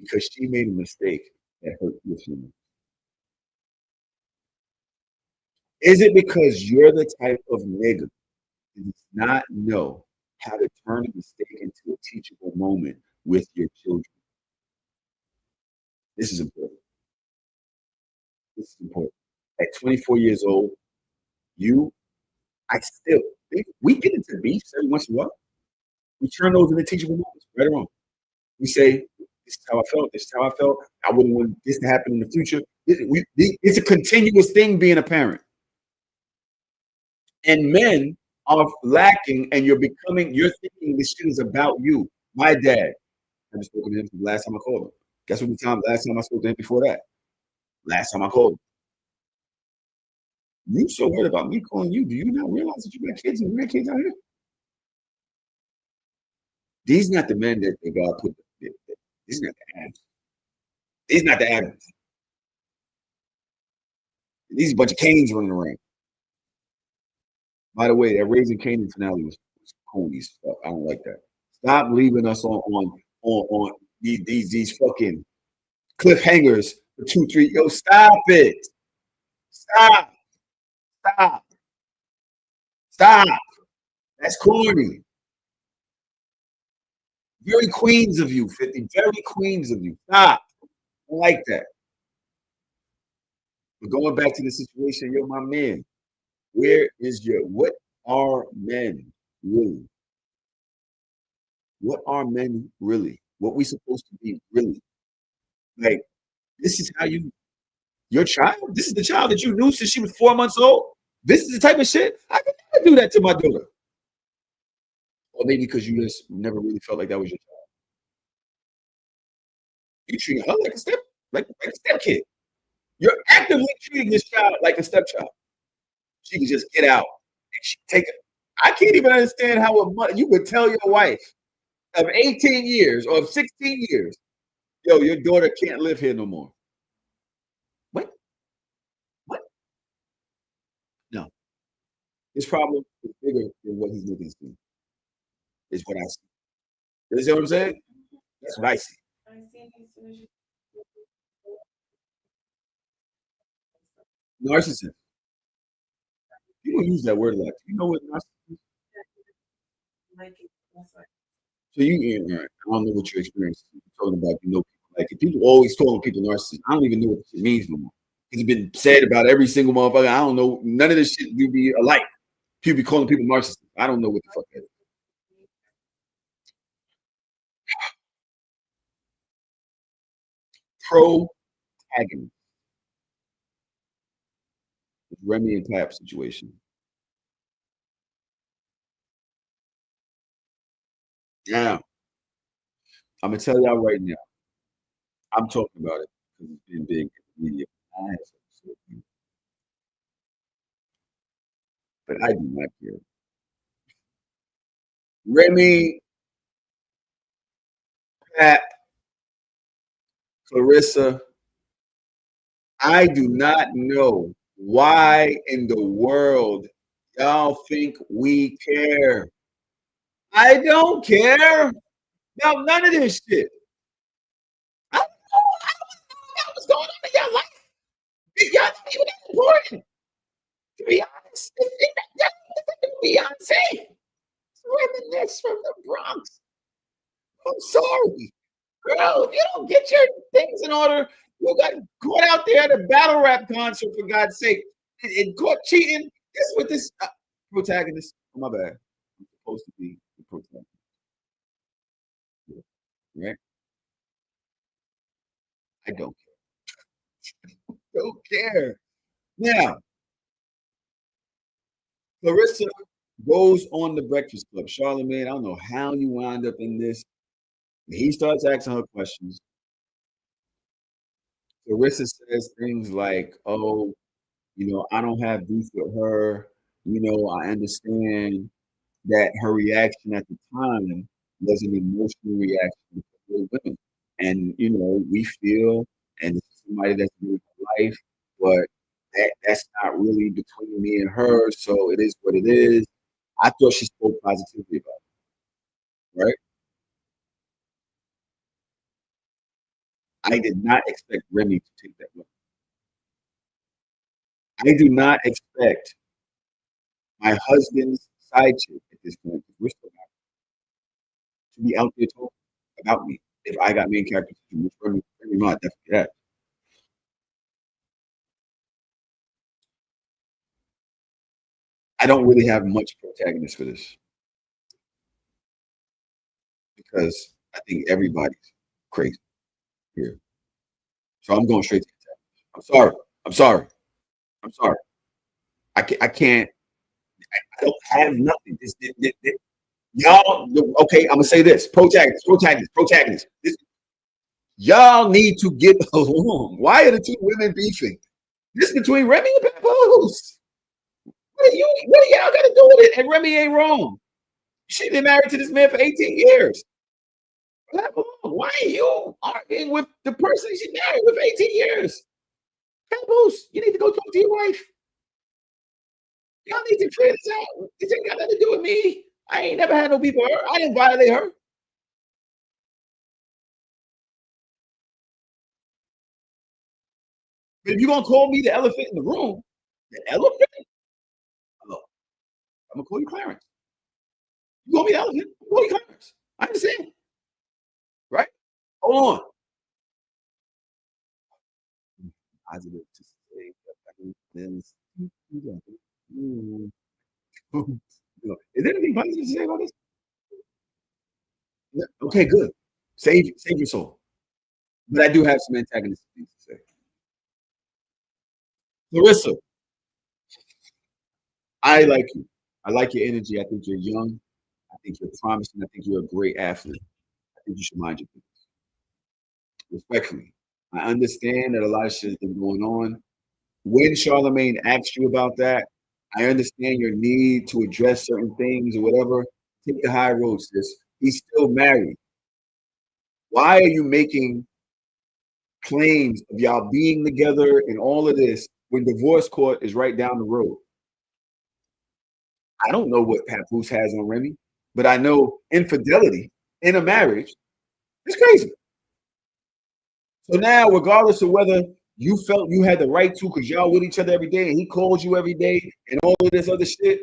because she made a mistake that hurt your feelings? Is it because you're the type of nigga that does not know how to turn a mistake into a teachable moment with your children? This is important. This is important. At 24 years old, you, I still, we get into beefs every once in a while. We turn those into teachable moments, right or wrong. We say, this is how I felt. This is how I felt. I wouldn't want this to happen in the future. It's a continuous thing being a parent. And men are lacking, and you're thinking this shit is about you. My dad, I just spoke to him the last time I called him. Guess what last time I spoke to him before that? Last time I called him. You so worried about me calling you. Do you not realize that you got kids and grandkids out here? These not the men that God put. These not the Adams. These not the Adams. These a bunch of Canes running around. By the way, that Raising Canaan finale was corny stuff. I don't like that. Stop leaving us on these fucking cliffhangers for 2, 3. Yo, stop it. Stop. Stop. Stop. That's corny. Very queens of you, 50. Very queens of you. Stop. I don't like that. But going back to the situation, yo, my man, what are men really? What are men really? What we supposed to be really? Like, this is how your child? This is the child that you knew since she was 4 months old? This is the type of shit? I could never do that to my daughter. Or maybe because you just never really felt like that was your child. You treating her like a step kid. You're actively treating this child like a stepchild. She can just get out and she take it. I can't even understand how a mother you would tell your wife of 18 years or of 16 years, yo, your daughter can't live here no more. What? What? No. His problem is bigger than what he's making it seem. Is what I see. You see what I'm saying? That's what I see. Narcissist. People use that word a lot. You know what narcissist? So I don't know what your experience is. You're talking about. You know, people like it. People always calling people narcissists. I don't even know what it means no more. It's been said about every single motherfucker. I don't know. None of this shit will be alike. People be calling people narcissists. I don't know what the fuck that is. Protagonist. Remy and Pap situation. Now, I'm gonna tell y'all right now. I'm talking about it because it's been big in the media. I have something to say, but I do not care. Remy, Pat, Clarissa, I do not know why in the world y'all think we care. I don't care about none of this shit. I don't know what's going on in your life. Y'all not even that important. To be honest, Beyonce. Reminisce from the Bronx. I'm sorry. Girl, if you don't get your things in order, you got caught out there at a battle rap concert, for God's sake, and caught cheating. This with this protagonist. Oh, my bad. I'm supposed to be the protagonist, right? I don't care. Now, Clarissa goes on the Breakfast Club. Charlamagne, I don't know how you wind up in this. He starts asking her questions. Clarissa says things like, "Oh, I don't have beef with her. I understand that her reaction at the time was an emotional reaction to women. And, we feel, and this is somebody that's in my life, but that's not really between me and her. So it is what it is." I thought she spoke positively about it, right? I did not expect Remy to take that way. I do not expect my husband's side chick at this point, 'cause we're still to be out there talking about me if I got main character syndrome, which Remy Ma definitely has. I don't really have much protagonist for this because I think everybody's crazy here. So I'm going straight to the text. I'm sorry. I'm sorry. I'm sorry. I can't. I don't have nothing. Y'all, okay, I'm gonna say this. Protagonist. Y'all need to get along. Why are the two women beefing? This between Remy and Papoose. What do y'all got to do with it? And Remy ain't wrong. She been married to this man for 18 years. Why are you arguing with the person she married with for 18 years? Papoose, you need to go talk to your wife. Y'all need to figure this out. This ain't got nothing to do with me. I ain't never had no beef with her. I didn't violate her. But if you're gonna call me the elephant in the room, the elephant, hello, I'm gonna call you Clarence. You call me the elephant, I'm call you Clarence. I understand, right? Hold on. Positive to say this. Is there anything positive to say about this? Yeah, okay, good. Save your soul. But I do have some antagonistic things to say. Larissa, I like you. I like your energy. I think you're young. I think you're promising. I think you're a great athlete. I think you should mind your business. Respectfully. I understand that a lot of shit has been going on. When Charlemagne asked you about that, I understand your need to address certain things or whatever. Take the high road, sis. He's still married. Why are you making claims of y'all being together and all of this when divorce court is right down the road? I don't know what Papoose has on Remy, but I know infidelity in a marriage is crazy. So now, regardless of whether you felt you had the right to, because y'all with each other every day, and he calls you every day, and all of this other shit,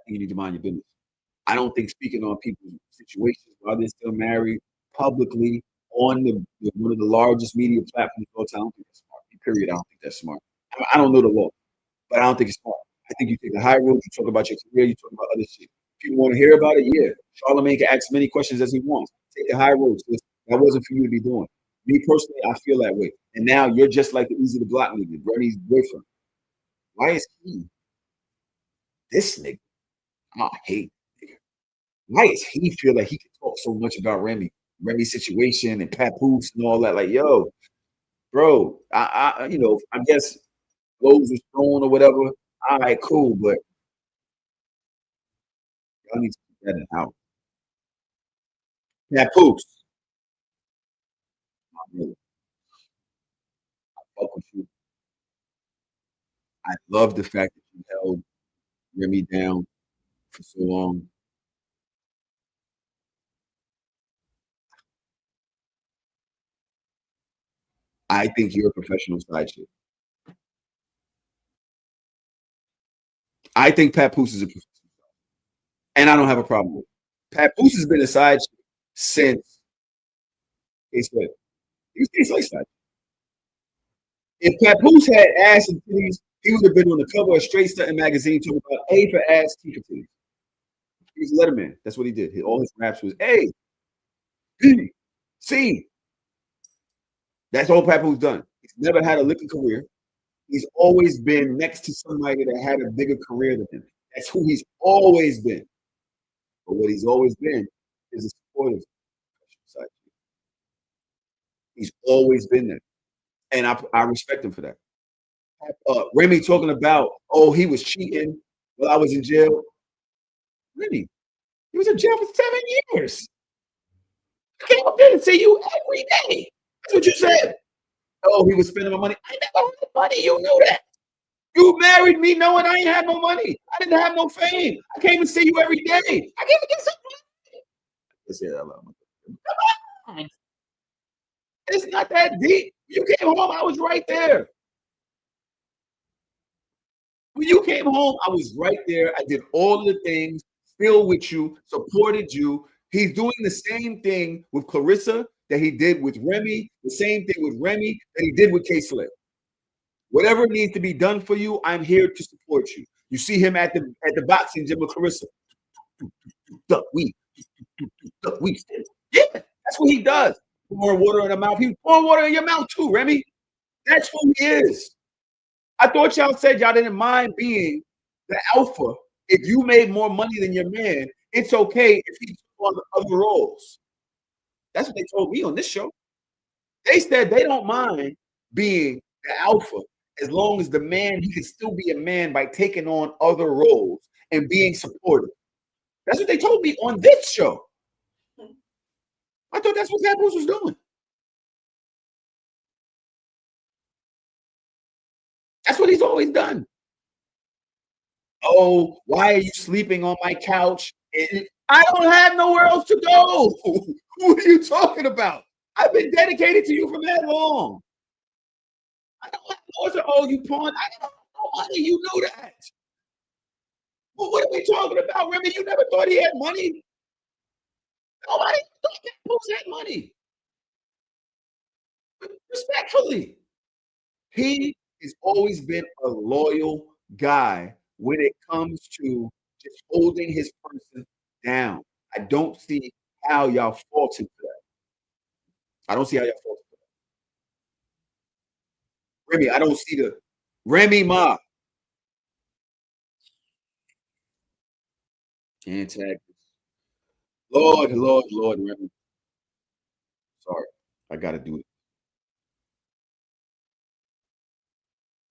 you need to mind your business. I don't think speaking on people's situations while they're still married publicly on one of the largest media platforms of all time, I don't think that's smart. Period. I don't think that's smart. I don't know the law, but I don't think it's smart. I think you take the high road. You talk about your career. You talk about other shit. People want to hear about it. Yeah, Charlamagne can ask many questions as he wants. Take the high road. So that wasn't for you to be doing. Me personally, I feel that way. And now you're just like the easy to block nigga, Bernie's boyfriend. Why is he this nigga? I hate. Why does he feel like he can talk so much about Remy's situation and Papoose and all that? Like, yo, bro, I guess blows was thrown or whatever. All right, cool, but y'all need to keep that in house. Papoose, I really fuck with you. I love the fact that you held Remy down for so long. I think you're a professional side chick. I think Papoose is a professional, and I don't have a problem with it. Papoose has been a side chick since Case Sweat. He was Case Sweat side. If Papoose had ass and titties, he would have been on the cover of Straight Stunting magazine talking about A for ass, T for titties. He was a Letterman. That's what he did. All his raps was A, B, C. That's all Papoose done. He's never had a liquor career. He's always been next to somebody that had a bigger career than him. That's who he's always been. But what he's always been is a supportive side. He's always been there. And I respect him for that. Remy talking about, oh, he was cheating while I was in jail. Remy, he was in jail for 7 years. I came up there to see you every day. That's what you said. Oh, he was spending my money. I never had money. You knew that. You married me knowing I ain't had no money. I didn't have no fame. I came and see you every day. I came to get some money. Let's hear that loud. Come on. It's not that deep. You came home, I was right there. When you came home, I was right there. I did all the things, still with you, supported you. He's doing the same thing with Clarissa that he did with Remy, the same thing with Remy that he did with K Slip. Whatever needs to be done for you, I'm here to support you. You see him at the boxing gym with Clarissa. Duck weed, duck weed. Yeah, that's what he does. Pouring water in the mouth. He's pouring water in your mouth too, Remy. That's who he is. I thought y'all said y'all didn't mind being the alpha. If you made more money than your man, it's okay if he took on other roles. That's what they told me on this show. They said they don't mind being the alpha as long as the man, he can still be a man by taking on other roles and being supportive. That's what they told me on this show. I thought that's what Papoose was doing. That's what he's always done. Oh, why are you sleeping on my couch? And I don't have nowhere else to go. What are you talking about? I've been dedicated to you for that long. I don't have nowhere to owe you, pawn. I don't know money. You know that. Well, what are we talking about, Remy? You never thought he had money. Nobody thought that Papoose had money. Respectfully, he has always been a loyal guy when it comes to just holding his person down. I don't see how y'all fault him for that. I don't see how y'all fault him for that. Remy, I don't see the Remy Ma. Antagonist. Lord, Lord, Lord, Remy. Sorry. I gotta do it.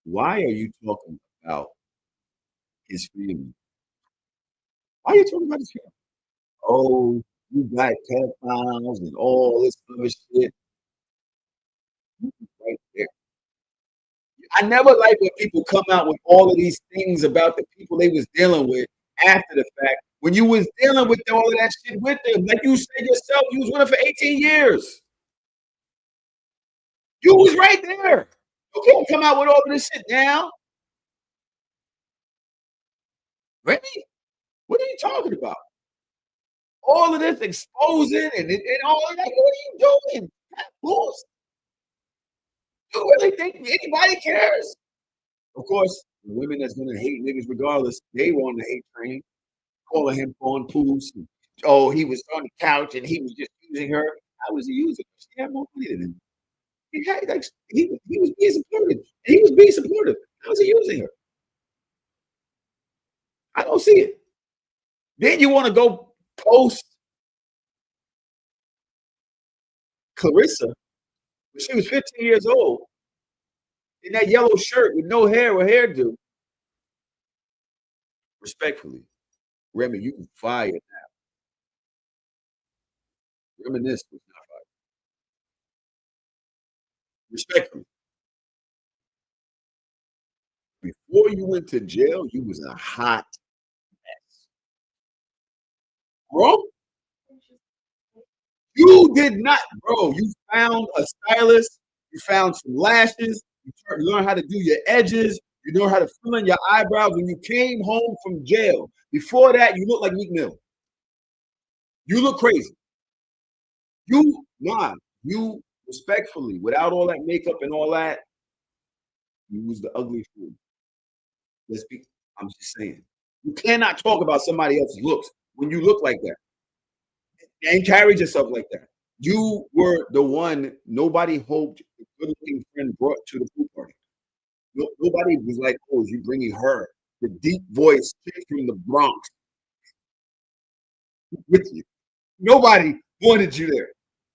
Why are you talking about his family? Why are you talking about his family? Oh, you got pedophiles and all this other shit. Right there. I never like when people come out with all of these things about the people they was dealing with after the fact. When you was dealing with all of that shit with them, like you said yourself, you was with them for 18 years. You was right there. You can't come out with all of this shit now. Remy, what are you talking about? All of this exposing and all of that. What are you doing? Papoose, you really think anybody cares? Of course, the women that's gonna hate niggas regardless, they were on the hate train, calling him on Poos. Oh, he was on the couch and he was just using her. How was he using her? She had more money than him. He had like he was being supportive. And he was being supportive. How was he using her? I don't see it. Then you want to go post Clarissa when she was 15 years old in that yellow shirt with no hair or hairdo. Respectfully, Remy, you can fire now. Reminisce was not fired. Respectfully, before you went to jail, you was a hot mess. Bro, you did not, bro. You found a stylist, you found some lashes, you learned how to do your edges, you know how to fill in your eyebrows when you came home from jail. Before that, you look like Meek Mill. You look crazy. You respectfully, without all that makeup and all that, you was the ugly fool. Let's be, I'm just saying. You cannot talk about somebody else's looks when you look like that and carried yourself like that. You were the one nobody hoped the good looking friend brought to the pool party. Nobody was like, oh, you bringing her, the deep voice chick from the Bronx with you. Nobody wanted you there.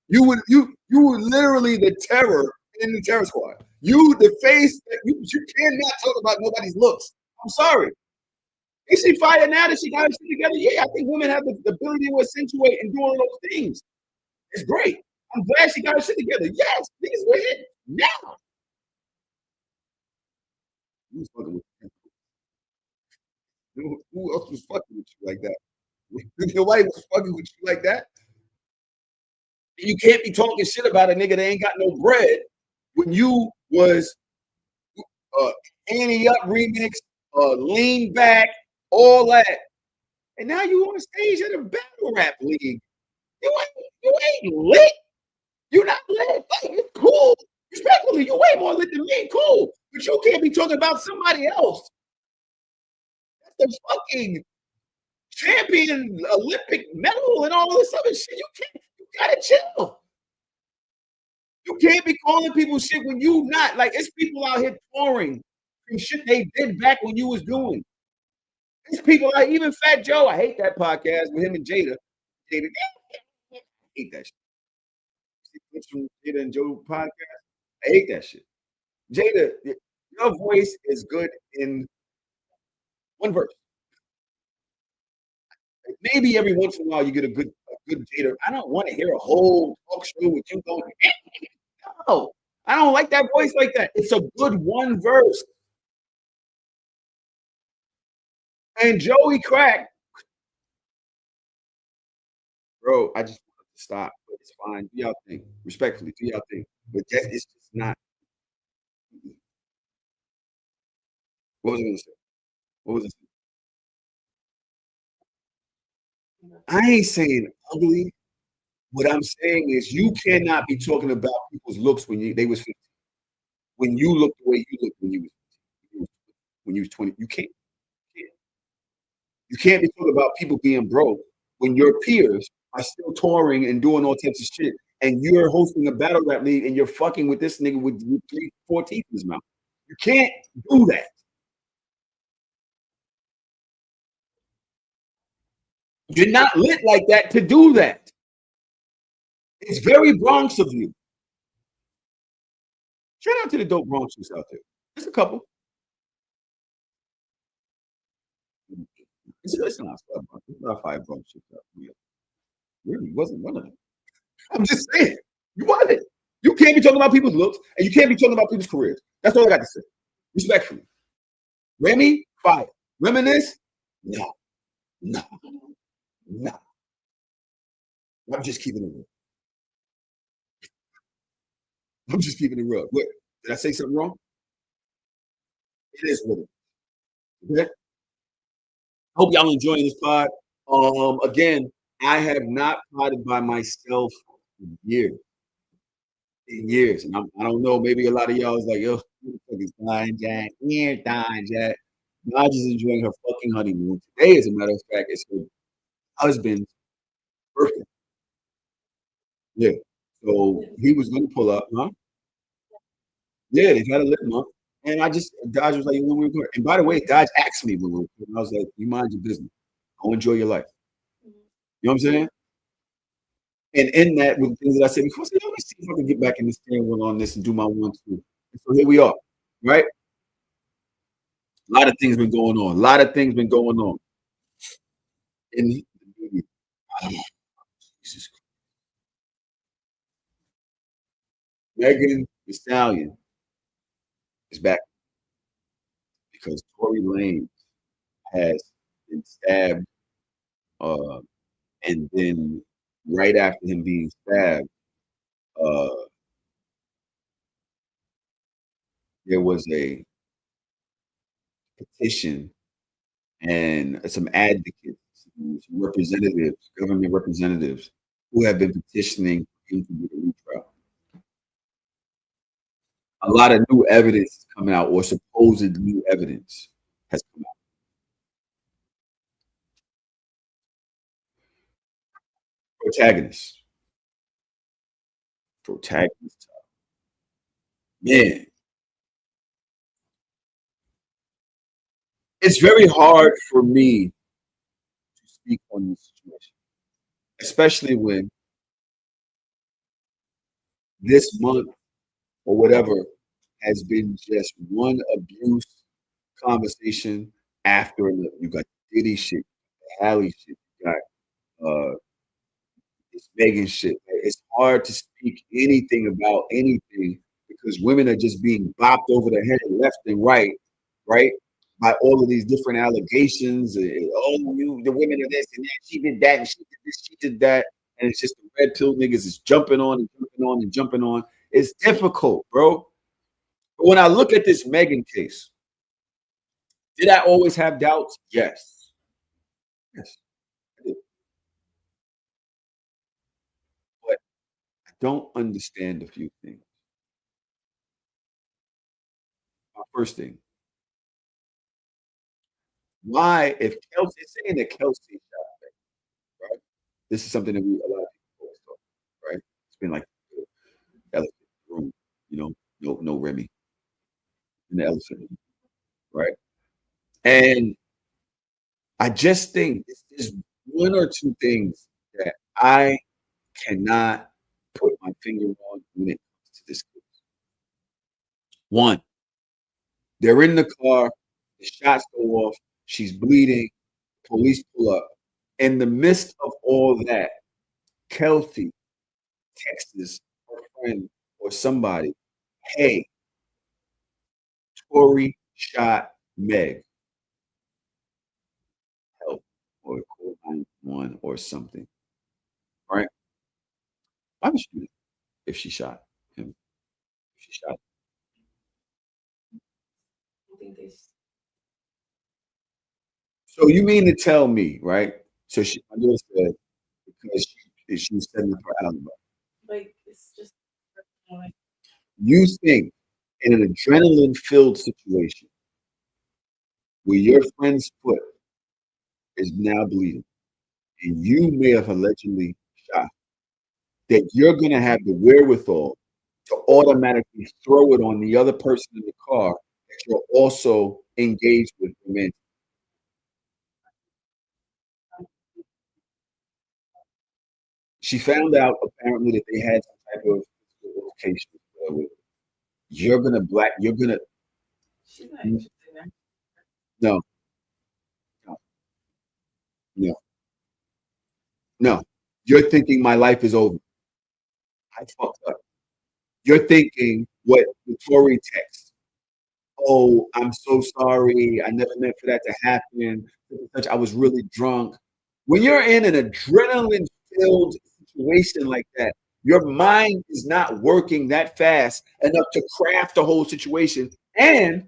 You were literally the terror in the terror squad. You the face that you cannot talk about nobody's looks. I'm sorry. Is she fired now that she got her shit together? Yeah, I think women have the ability to accentuate and do all those things. It's great. I'm glad she got her shit together. Yes, niggas were hit now. Who's fucking with you? Who else was fucking with you like that? Nobody was fucking with you like that. And you can't be talking shit about a nigga that ain't got no bread when you was Annie Up remix, lean back, all that. And now you on stage at a battle rap league. You ain't lit. You're not lit. Like, it's cool. Respectfully, you way more lit than me. Cool. But you can't be talking about somebody else. That's the fucking champion Olympic medal and all this other shit. You gotta chill. You can't be calling people shit when you not. Like, it's people out here touring from shit they did back when you was doing. It's people like even Fat Joe. I hate that podcast with him and Jada. Jada, I hate that shit. From Jada and Joe podcast. I hate that shit. Jada, your voice is good in one verse. Maybe every once in a while you get a good Jada. I don't want to hear a whole talk show with you going. No, I don't like that voice like that. It's a good one verse. And Joey Crack, bro, I just want to stop. But it's fine. Do y'all think? Respectfully, do y'all think? But that is just not. What was I going to say? What was it? I ain't saying ugly. What I'm saying is you cannot be talking about people's looks they was 15. When you look the way you look when you was 20. You can't be talking about people being broke when your peers are still touring and doing all types of shit, and you're hosting a battle rap league and you're fucking with this nigga with 3-4 teeth in his mouth. You can't do that. You're not lit like that to do that. It's very Bronx of you. Shout out to the dope Bronxers out there. Just a couple. It's not five Bronxers out there. Really wasn't one of them. I'm just saying. You wasn't. You can't be talking about people's looks and you can't be talking about people's careers. That's all I got to say. Respectfully. Remy, fire. Reminisce? No, no, no. I'm just keeping it real. I'm just keeping it real. What? Did I say something wrong? It is what it is. Okay? Hope y'all enjoying this pod. Again, I have not potted by myself in years. In years. And I don't know, maybe a lot of y'all is like, yo, who the fuck is dying, Jack? We ain't dying, Jack. Nah, just enjoying her fucking honeymoon. Today, as a matter of fact, it's her husband's birthday. Yeah. So he was gonna pull up, huh? Yeah, they've had a lit month. And Dodge was like, when we were going. And by the way, Dodge asked me when we were going. I was like, you mind your business. Go enjoy your life. You know what I'm saying? And in that, with the things that I said, because let me see if I can get back in the steering wheel on this and do my 1, 2. And so here we are, right? A lot of things been going on. A lot of things been going on. And oh, Jesus. Megan Thee Stallion is back because Tory Lanez has been stabbed, uh, and then right after him being stabbed, uh, there was a petition and some advocates, some representatives, government representatives, who have been petitioning him to get a retrial. A lot of new evidence is coming out, or supposed new evidence has come out. Protagonist, protagonist. Man, it's very hard for me to speak on this situation, especially when this month or whatever has been just one abuse conversation after another. You got Diddy shit, Alley shit, you got this Megan shit. It's hard to speak anything about anything because women are just being bopped over the head left and right? By all of these different allegations. Oh, the women are this and that. She did that and she did this, she did that. And it's just the red pill niggas is jumping on and jumping on and jumping on. It's difficult, bro. But when I look at this Megan case, did I always have doubts? Yes. Yes. I did. But I don't understand a few things. My first thing, why, if Kelsey saying that Kelsey shot, right? This is something that a lot of people always talk, right? It's been like the elephant in the room, you know, no Remy in the elephant room, right? And I just think there's one or two things that I cannot put my finger on when it comes to this case. One, they're in the car, the shots go off, she's bleeding, police pull up. In the midst of all that, Kelsey texts her friend or somebody, hey, Tory shot Meg, help, or call 911 or something, right? Why would she do that if she shot him? If she shot. So you mean to tell me, right? So she understood because she was setting up her alibi. You think in an adrenaline-filled situation where your friend's foot is now bleeding and you may have allegedly shot, that you're going to have the wherewithal to automatically throw it on the other person in the car that you're also engaged with romantically. She found out apparently that they had some type of location. You're gonna no, no, no, no. You're thinking my life is over. I fucked up. You're thinking what the Tory text. "Oh, I'm so sorry. I never meant for that to happen. Such and such. I was really drunk." When you're in an adrenaline-filled situation like that, your mind is not working that fast enough to craft the whole situation, and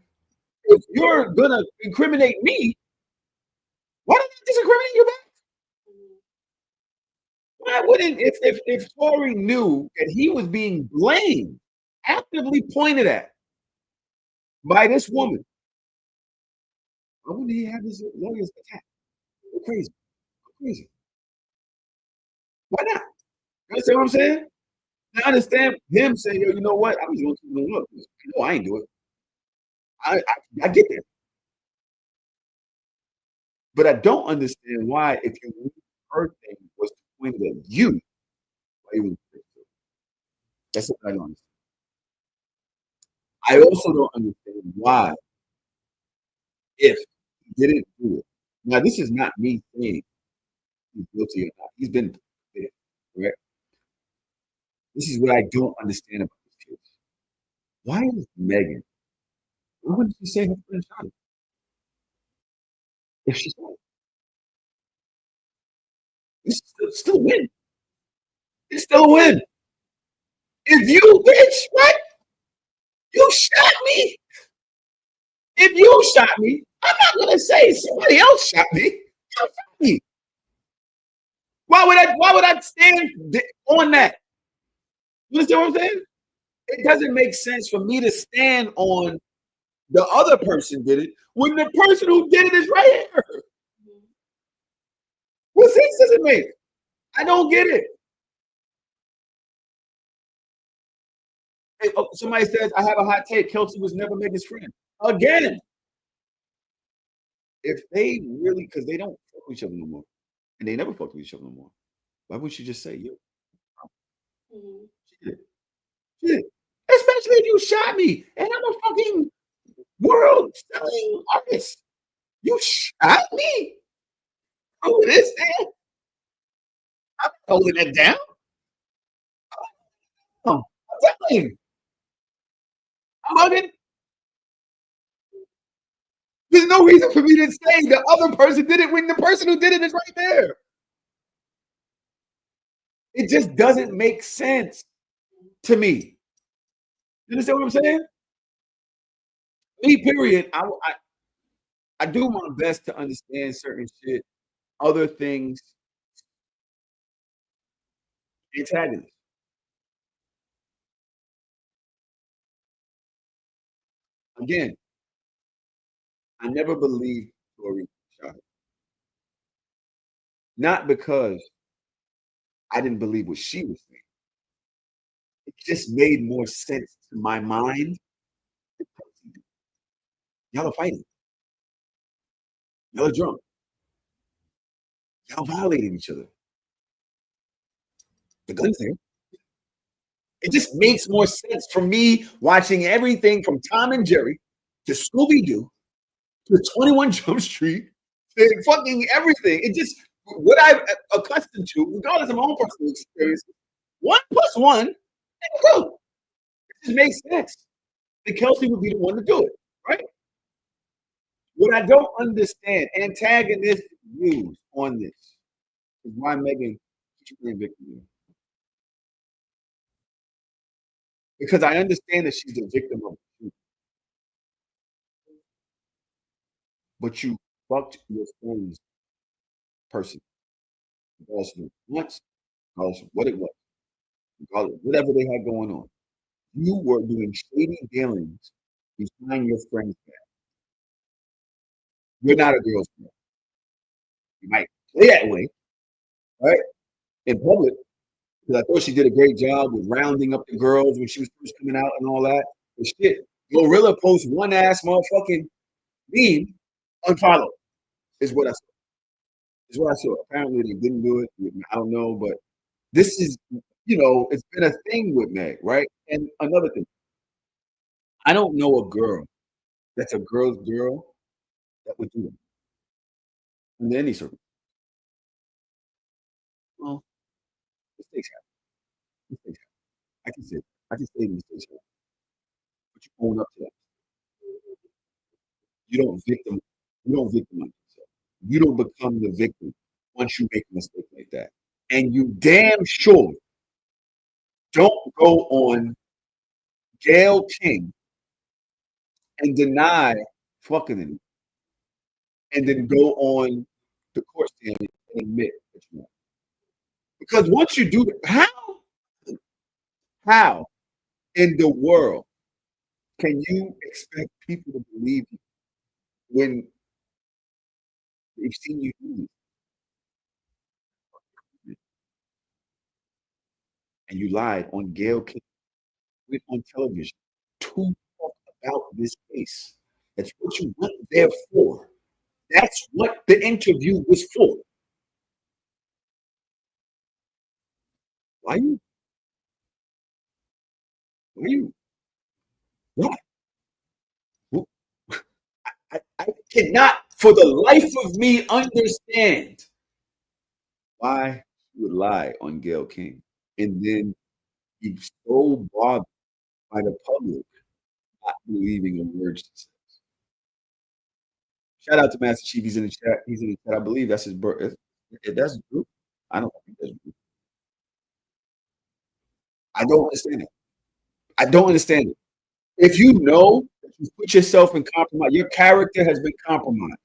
if you're gonna incriminate me, why don't you just incriminate you back? Why wouldn't if Tory knew that he was being blamed, actively pointed at by this woman, why wouldn't he have his lawyers attacked? Go crazy, go crazy. Why not? You understand what I'm saying? I understand him saying, "Yo, you know what? I was going to the look. No, I ain't do it." I get that, but I don't understand why if you knew her thing was pointed at you, why you would. That's what I don't understand. I also don't understand why if he didn't do it. Now, this is not me saying he's guilty or not. He's been convicted, correct? This is what I don't understand about this case. Why is Megan? Why wouldn't she say her friend shot her if she's not? It's still a win. It's still a win. If you bitch, what? You shot me. If you shot me, I'm not gonna say somebody else shot me. You shot me. Why would I stand on that? You understand what I'm saying? It doesn't make sense for me to stand on the other person did it when the person who did it is right here. What sense does it make? I don't get it. Somebody says I have a hot take. Kelsey was never Megan's friend. Again, if they really, because they don't fuck with each other no more, and they never fuck with each other no more. Why wouldn't you just say, "Yo, she did, she did." Especially if you shot me and I'm a fucking world-selling artist. You shot me over this thing. I'm holding it down. I'm telling you, I'm hugging. There's no reason for me to say the other person did it when the person who did it is right there. It just doesn't make sense to me. You understand what I'm saying? Me, period. I do my best to understand certain shit. Other things, antagonists. Again, I never believed Tory shot her. Not because I didn't believe what she was saying. It just made more sense to my mind. Y'all are fighting. Y'all are drunk. Y'all violated each other. The gun's there. It just makes more sense for me watching everything from Tom and Jerry to Scooby Doo to 21 Jump Street to fucking everything. It just what I'm accustomed to, regardless of my own personal experience. One plus one equals two. It just makes sense. That Kelsey would be the one to do it, right? What I don't understand, antagonistic views on this is why Megan keeps playing victim. Because I understand that she's the victim of it, but you fucked your friend's person. Regardless of once, regardless of what it was, regardless of whatever they had going on. You were doing shady dealings behind your friend's back. You're not a girl's girl. You might play that way, right? In public, because I thought she did a great job with rounding up the girls when she was first coming out and all that. But shit, Gorilla post one ass motherfucking meme, unfollow is what I saw. Is what I saw. Apparently they didn't do it. I don't know, but this is, it's been a thing with Meg, right? And another thing, I don't know a girl that's a girl's girl that would do that under any circumstance. Well, mistakes happen. Mistakes happen. I can say these mistakes happen, but you own up to that. You don't victim. You don't victimize yourself. You don't become the victim once you make a mistake like that. And you damn sure don't go on Gayle King and deny fucking him, and then go on the court stand and admit that you want. Because once you do that, how in the world can you expect people to believe you when they've seen you do this and you lied on Gayle King, went on television to talk about this case? That's what you went there for. That's what the interview was for. Why you? Why you? Why? I cannot, for the life of me, understand why you would lie on Gayle King and then be so bothered by the public not believing a word she said. Shout out to Master Chief. He's in the chat. He's in the chat. I believe that's his birth. If that's true, I don't think that's true. I don't understand it. I don't understand it. If you know that you put yourself in compromise, your character has been compromised.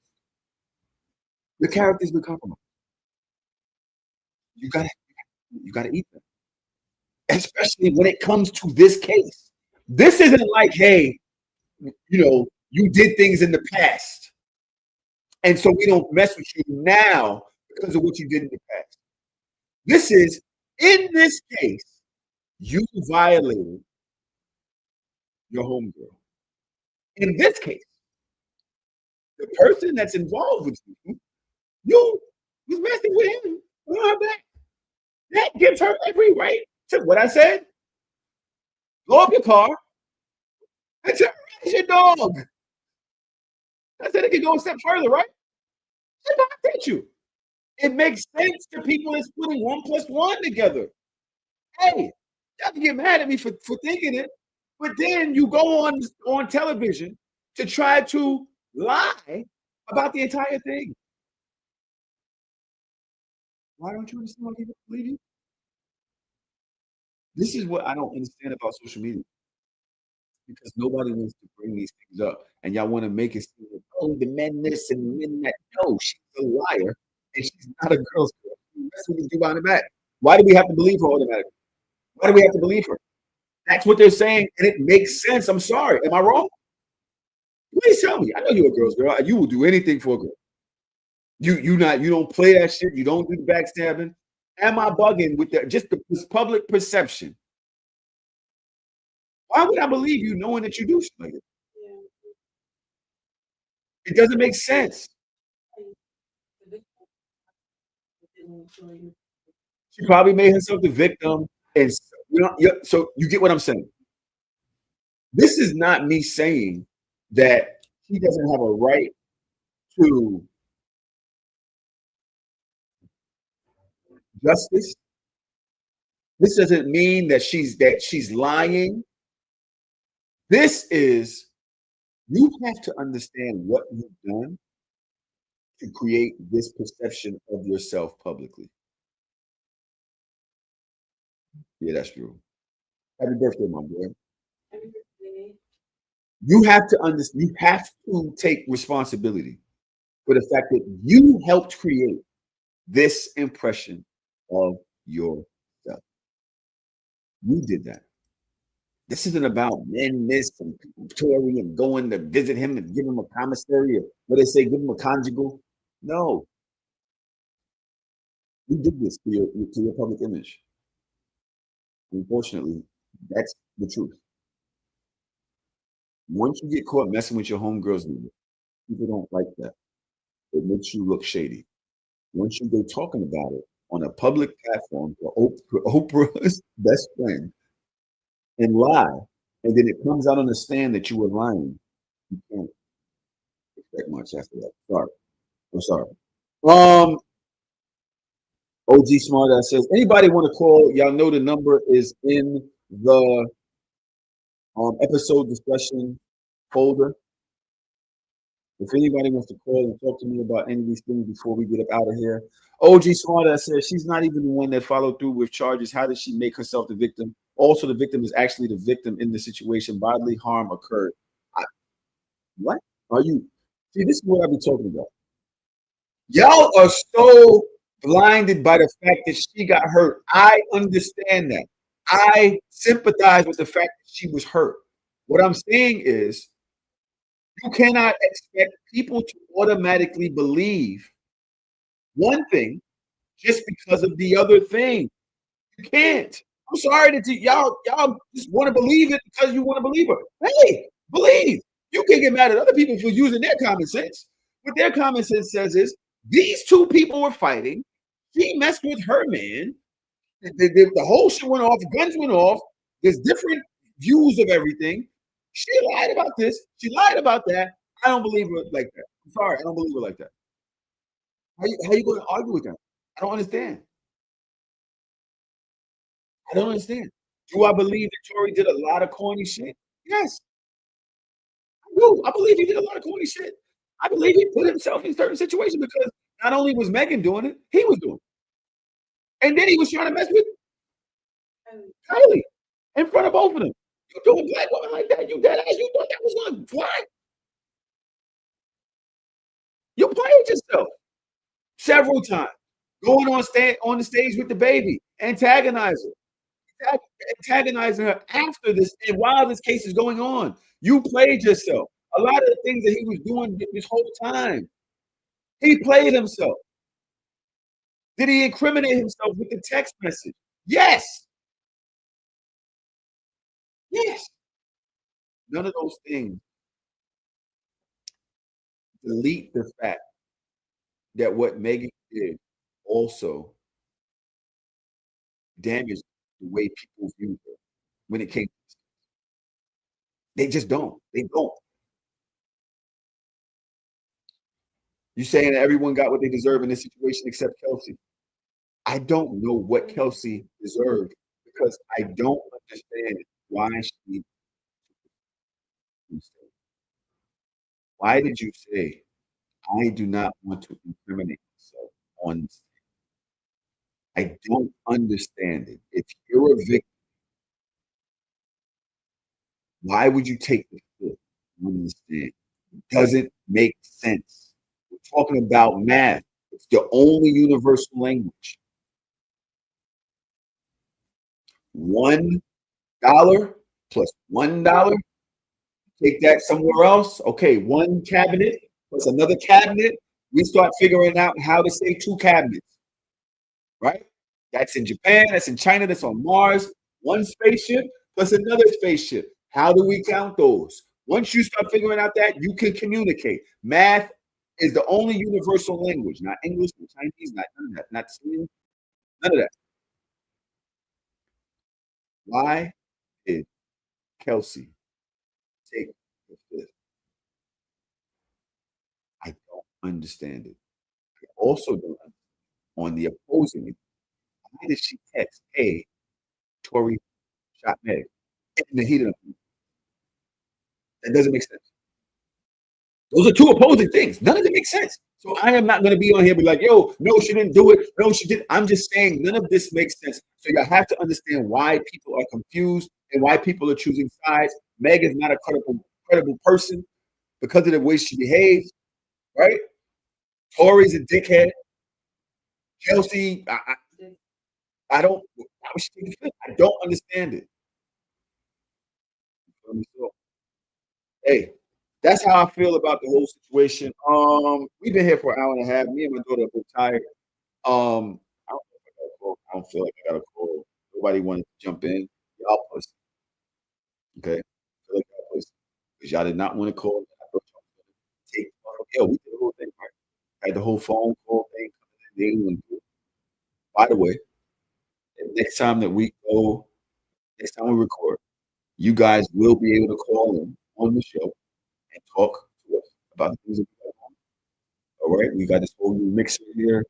Your character's been compromised. You gotta eat them. Especially when it comes to this case. This isn't like, hey, you did things in the past, and so we don't mess with you now because of what you did in the past. This is, in this case, you violated your homegirl. In this case, the person that's involved with you was messing with him on her back. That gives her every right to what I said. Blow up your car and terrorize your dog. I said it could go a step further, right? She not you. It makes sense to people that's putting 1 + 1 together. Hey, y'all can get mad at me for thinking it, but then you go on television to try to lie about the entire thing. Why don't you understand why people believe you? This is what I don't understand about social media, because nobody wants to bring these things up, and y'all want to make it seem like, oh, the men this and the men that. No, she's a liar, and she's not a girl's girl. She's messing with you behind the back. Why do we have to believe her automatically? Why do we have to believe her? That's what they're saying, and it makes sense. I'm sorry. Am I wrong? Please tell me. I know you're a girl's girl. You will do anything for a girl. You don't play that shit. You don't do the backstabbing. Am I bugging with that? Just the public perception. Why would I believe you knowing that you do shit like it? It doesn't make sense. She probably made herself the victim, and so you get what I'm saying. This is not me saying that she doesn't have a right to justice. This doesn't mean that she's lying. This is, you have to understand what you've done to create this perception of yourself publicly. Yeah, that's true. Happy birthday, my boy. You have to understand. You have to take responsibility for the fact that you helped create this impression of yourself. You did that. This isn't about men, this and Tory and going to visit him and give him a commissary, or what they say, give him a conjugal. No, you did this to your public image. Unfortunately, that's the truth. Once you get caught messing with your homegirls, people don't like that. It makes you look shady. Once you go talking about it on a public platform for Oprah's best friend and lie, and then it comes out on the stand that you were lying, you can't expect much after that. Sorry. I'm sorry. OG Smart says, anybody want to call? Y'all know the number is in the episode discussion folder. If anybody wants to call and talk to me about any of these things before we get up out of here, OG Smarter says she's not even the one that followed through with charges. How did she make herself the victim? Also, the victim is actually the victim in the situation. Bodily harm occurred. I, what are you? See, this is what I be talking about. Y'all are so blinded by the fact that she got hurt. I understand that. I sympathize with the fact that she was hurt. What I'm saying is, you cannot expect people to automatically believe one thing just because of the other thing. You can't. I'm sorry that y'all just want to believe it because you want to believe her. Hey, believe. You can get mad at other people for using their common sense. What their common sense says is these two people were fighting. She messed with her man. The whole shit went off. Guns went off. There's different views of everything. She lied about this. She lied about that. I don't believe her like that. I'm sorry. I don't believe her like that. How you going to argue with them? I don't understand. I don't understand. Do I believe that Tory did a lot of corny shit? Yes, I do. I believe he did a lot of corny shit. I believe he put himself in certain situations because not only was Megan doing it, he was doing it. And then he was trying to mess with Kylie in front of both of them. You doing black woman like that? You dead ass? You thought that was gonna fly? You played yourself several times. Going on the stage with the baby, antagonizing her after this and while this case is going on. You played yourself. A lot of the things that he was doing this whole time, he played himself. Did he incriminate himself with the text message? Yes. Yes. None of those things delete the fact that what Megan did also damaged the way people view her when it came. They just don't. They don't. You saying that everyone got what they deserve in this situation except Kelsey? I don't know what Kelsey deserved because I don't understand why she. Why did you say I do not want to incriminate myself on this? I don't understand it. If you're a victim, why would you take the fifth on this thing? It doesn't make sense. We're talking about math. It's the only universal language. $1 plus $1. Take that somewhere else. Okay, one cabinet plus another cabinet. We start figuring out how to say two cabinets, right? That's in Japan, that's in China, that's on Mars. One spaceship plus another spaceship. How do we count those? Once you start figuring out that, you can communicate. Math is the only universal language, not English, not Chinese, not none of that, not Swedish, none of that. Why did Kelsey take the fifth? I don't understand it. I also don't understand on the opposing end. Why did she text, hey, Tory shot Meg in the heat of the. That doesn't make sense. Those are two opposing things. None of them make sense. So I am not going to be on here and be like, yo, no, she didn't do it. No, she did. I'm just saying none of this makes sense. So you have to understand why people are confused and why people are choosing sides. Meg is not a credible person because of the way she behaves, right? Tori's a dickhead. Kelsey, I don't. I don't understand it. Hey, that's how I feel about the whole situation. We've been here for an hour and a half. Me and my daughter are both tired. I don't, I don't feel like I got a call. Nobody wanted to jump in. Y'all pussy. Okay. I feel like y'all pussy. Because y'all did not want to call. I thought y'all was gonna take yo, we did the whole thing, right? Had the whole phone call thing. They didn't want to do it. By the way, next time that we go, next time we record, you guys will be able to call in on the show and talk to us about the things that we got on. All right. We got this whole new mixer here.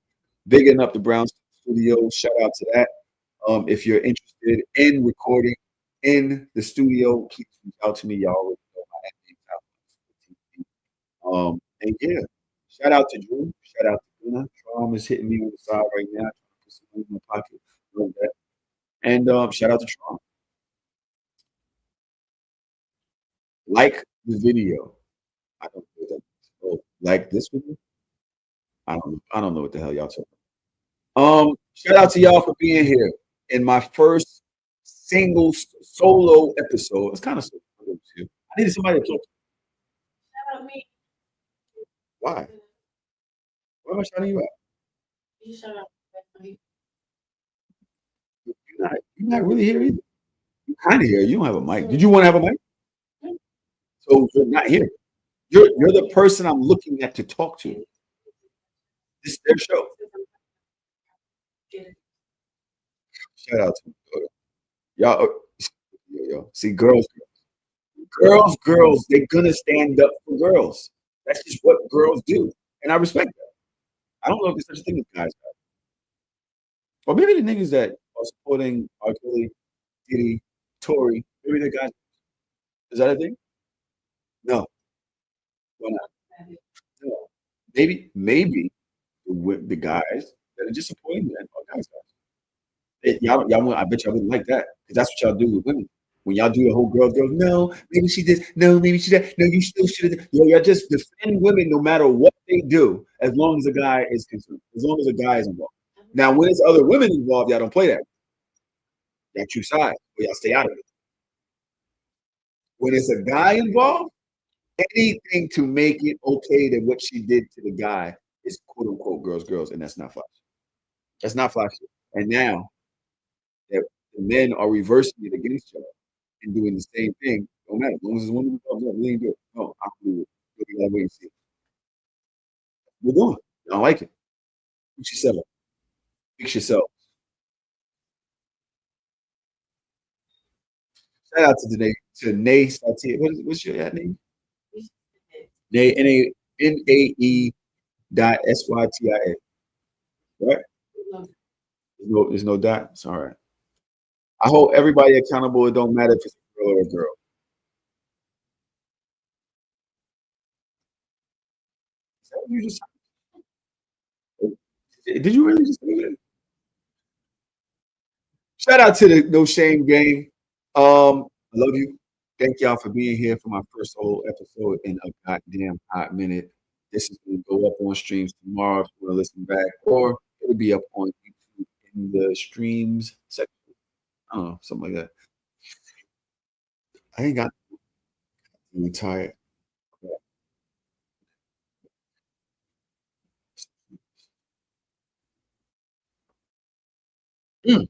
Bigging up the Brown Studio. Shout out to that. If you're interested in recording in the studio, please reach out to me. Y'all already know my name. And yeah, shout out to Drew. Shout out to Luna. Trom is hitting me on the side right now. Trying to put some money in my pocket. Love that. And shout out to Trom. Like the video. I don't know what that is. Oh, like this video? I don't know what the hell y'all talking about. Shout out to y'all for being here in my first single solo episode. It's kind of solo too. I needed somebody to talk to. Shout out me. Why? Why am I shouting you out? You shout out me. You're not really here either. You're kind of here. You don't have a mic. Did you want to have a mic? So you're not here. You're the person I'm looking at to talk to. This is their show. Shout out to y'all. See, girls, they're gonna stand up for girls. That's just what girls do, and I respect that. I don't know if there's such a thing as guys, or maybe the niggas that are supporting R. Kelly, Diddy, Tory, maybe the guys. Is that a thing? No, why not? No. Maybe the guys that are just supporting men are guys. I bet y'all wouldn't like that because that's what y'all do with women. When y'all do the whole girls, no, maybe she did, no, maybe she did, no, you still should have. Y'all just defend women no matter what they do, as long as a guy is concerned, as long as a guy is involved. Now, when there's other women involved, y'all don't play that. Y'all choose sides, or y'all stay out of it. When it's a guy involved, anything to make it okay that what she did to the guy is quote unquote girls, and that's not flash. That's not flash. And now that the men are reversing it against each other and doing the same thing, don't matter. As long as it's women involved, yeah, we ain't do it. No, I'm doing it. We're gonna wait and see. We're doing it. I don't like it. Fix yourself. Fix yourself. Shout out to Danae Satie. What's your name? Nae Nae dot SYTIA. Right? There's no dot. It's all right. I hold everybody accountable. It don't matter if it's a girl or a girl. Is that what you just did you really just say that? Shout out to the No Shame Gang. I love you. Thank y'all for being here for my first whole episode in a goddamn hot minute. This is going to go up on streams tomorrow if you want to listen back, or it'll be up on YouTube in the streams section. I don't know, something like that. I ain't got. I'm tired. Mm,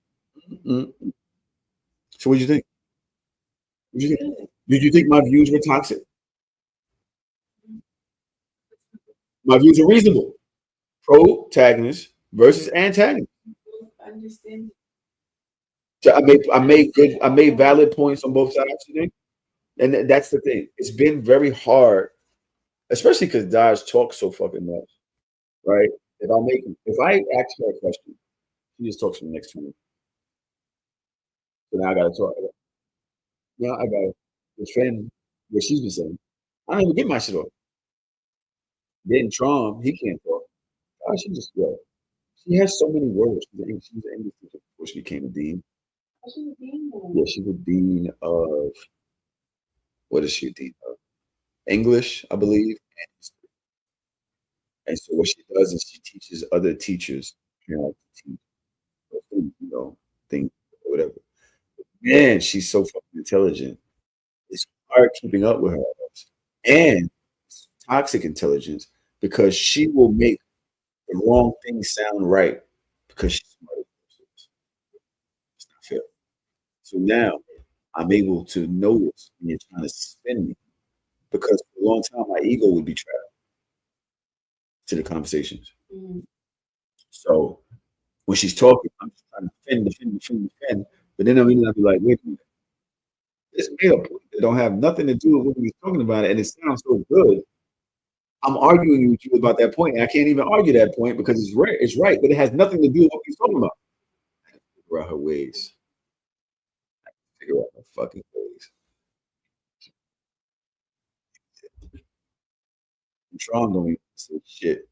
mm, mm. So, what did you think? What you think? Did you think my views were toxic? My views are reasonable. Protagonist versus antagonist. Understand. So I made valid points on both sides today, and that's the thing. It's been very hard, especially because Dodge talks so fucking much, right? If I ask her a question, she just talks for the next 2 minutes. So now I gotta talk. Now I gotta defend what she's been saying. I don't even get my shit off. Then Trump, he can't talk. She just she has so many words. She was an English teacher before she became a dean. Yeah, she's a dean of what is she a dean of? English, I believe. And so what she does is she teaches other teachers, to teach, things, whatever. Man, she's so fucking intelligent. It's hard keeping up with her. And toxic intelligence because she will make the wrong thing sound right because she's smart. It's not fair. So now I'm able to notice when you're trying to spin me because for a long time my ego would be trapped to the conversations. So when she's talking, I'm just trying to defend. But then I'll be like, wait a minute. This made a point that don't have nothing to do with what we were talking about, and it sounds so good. I'm arguing with you about that point, and I can't even argue that point because it's right. It's right, but it has nothing to do with what he's talking about. Figure out her ways. Figure out her fucking ways. Tron don't even say shit.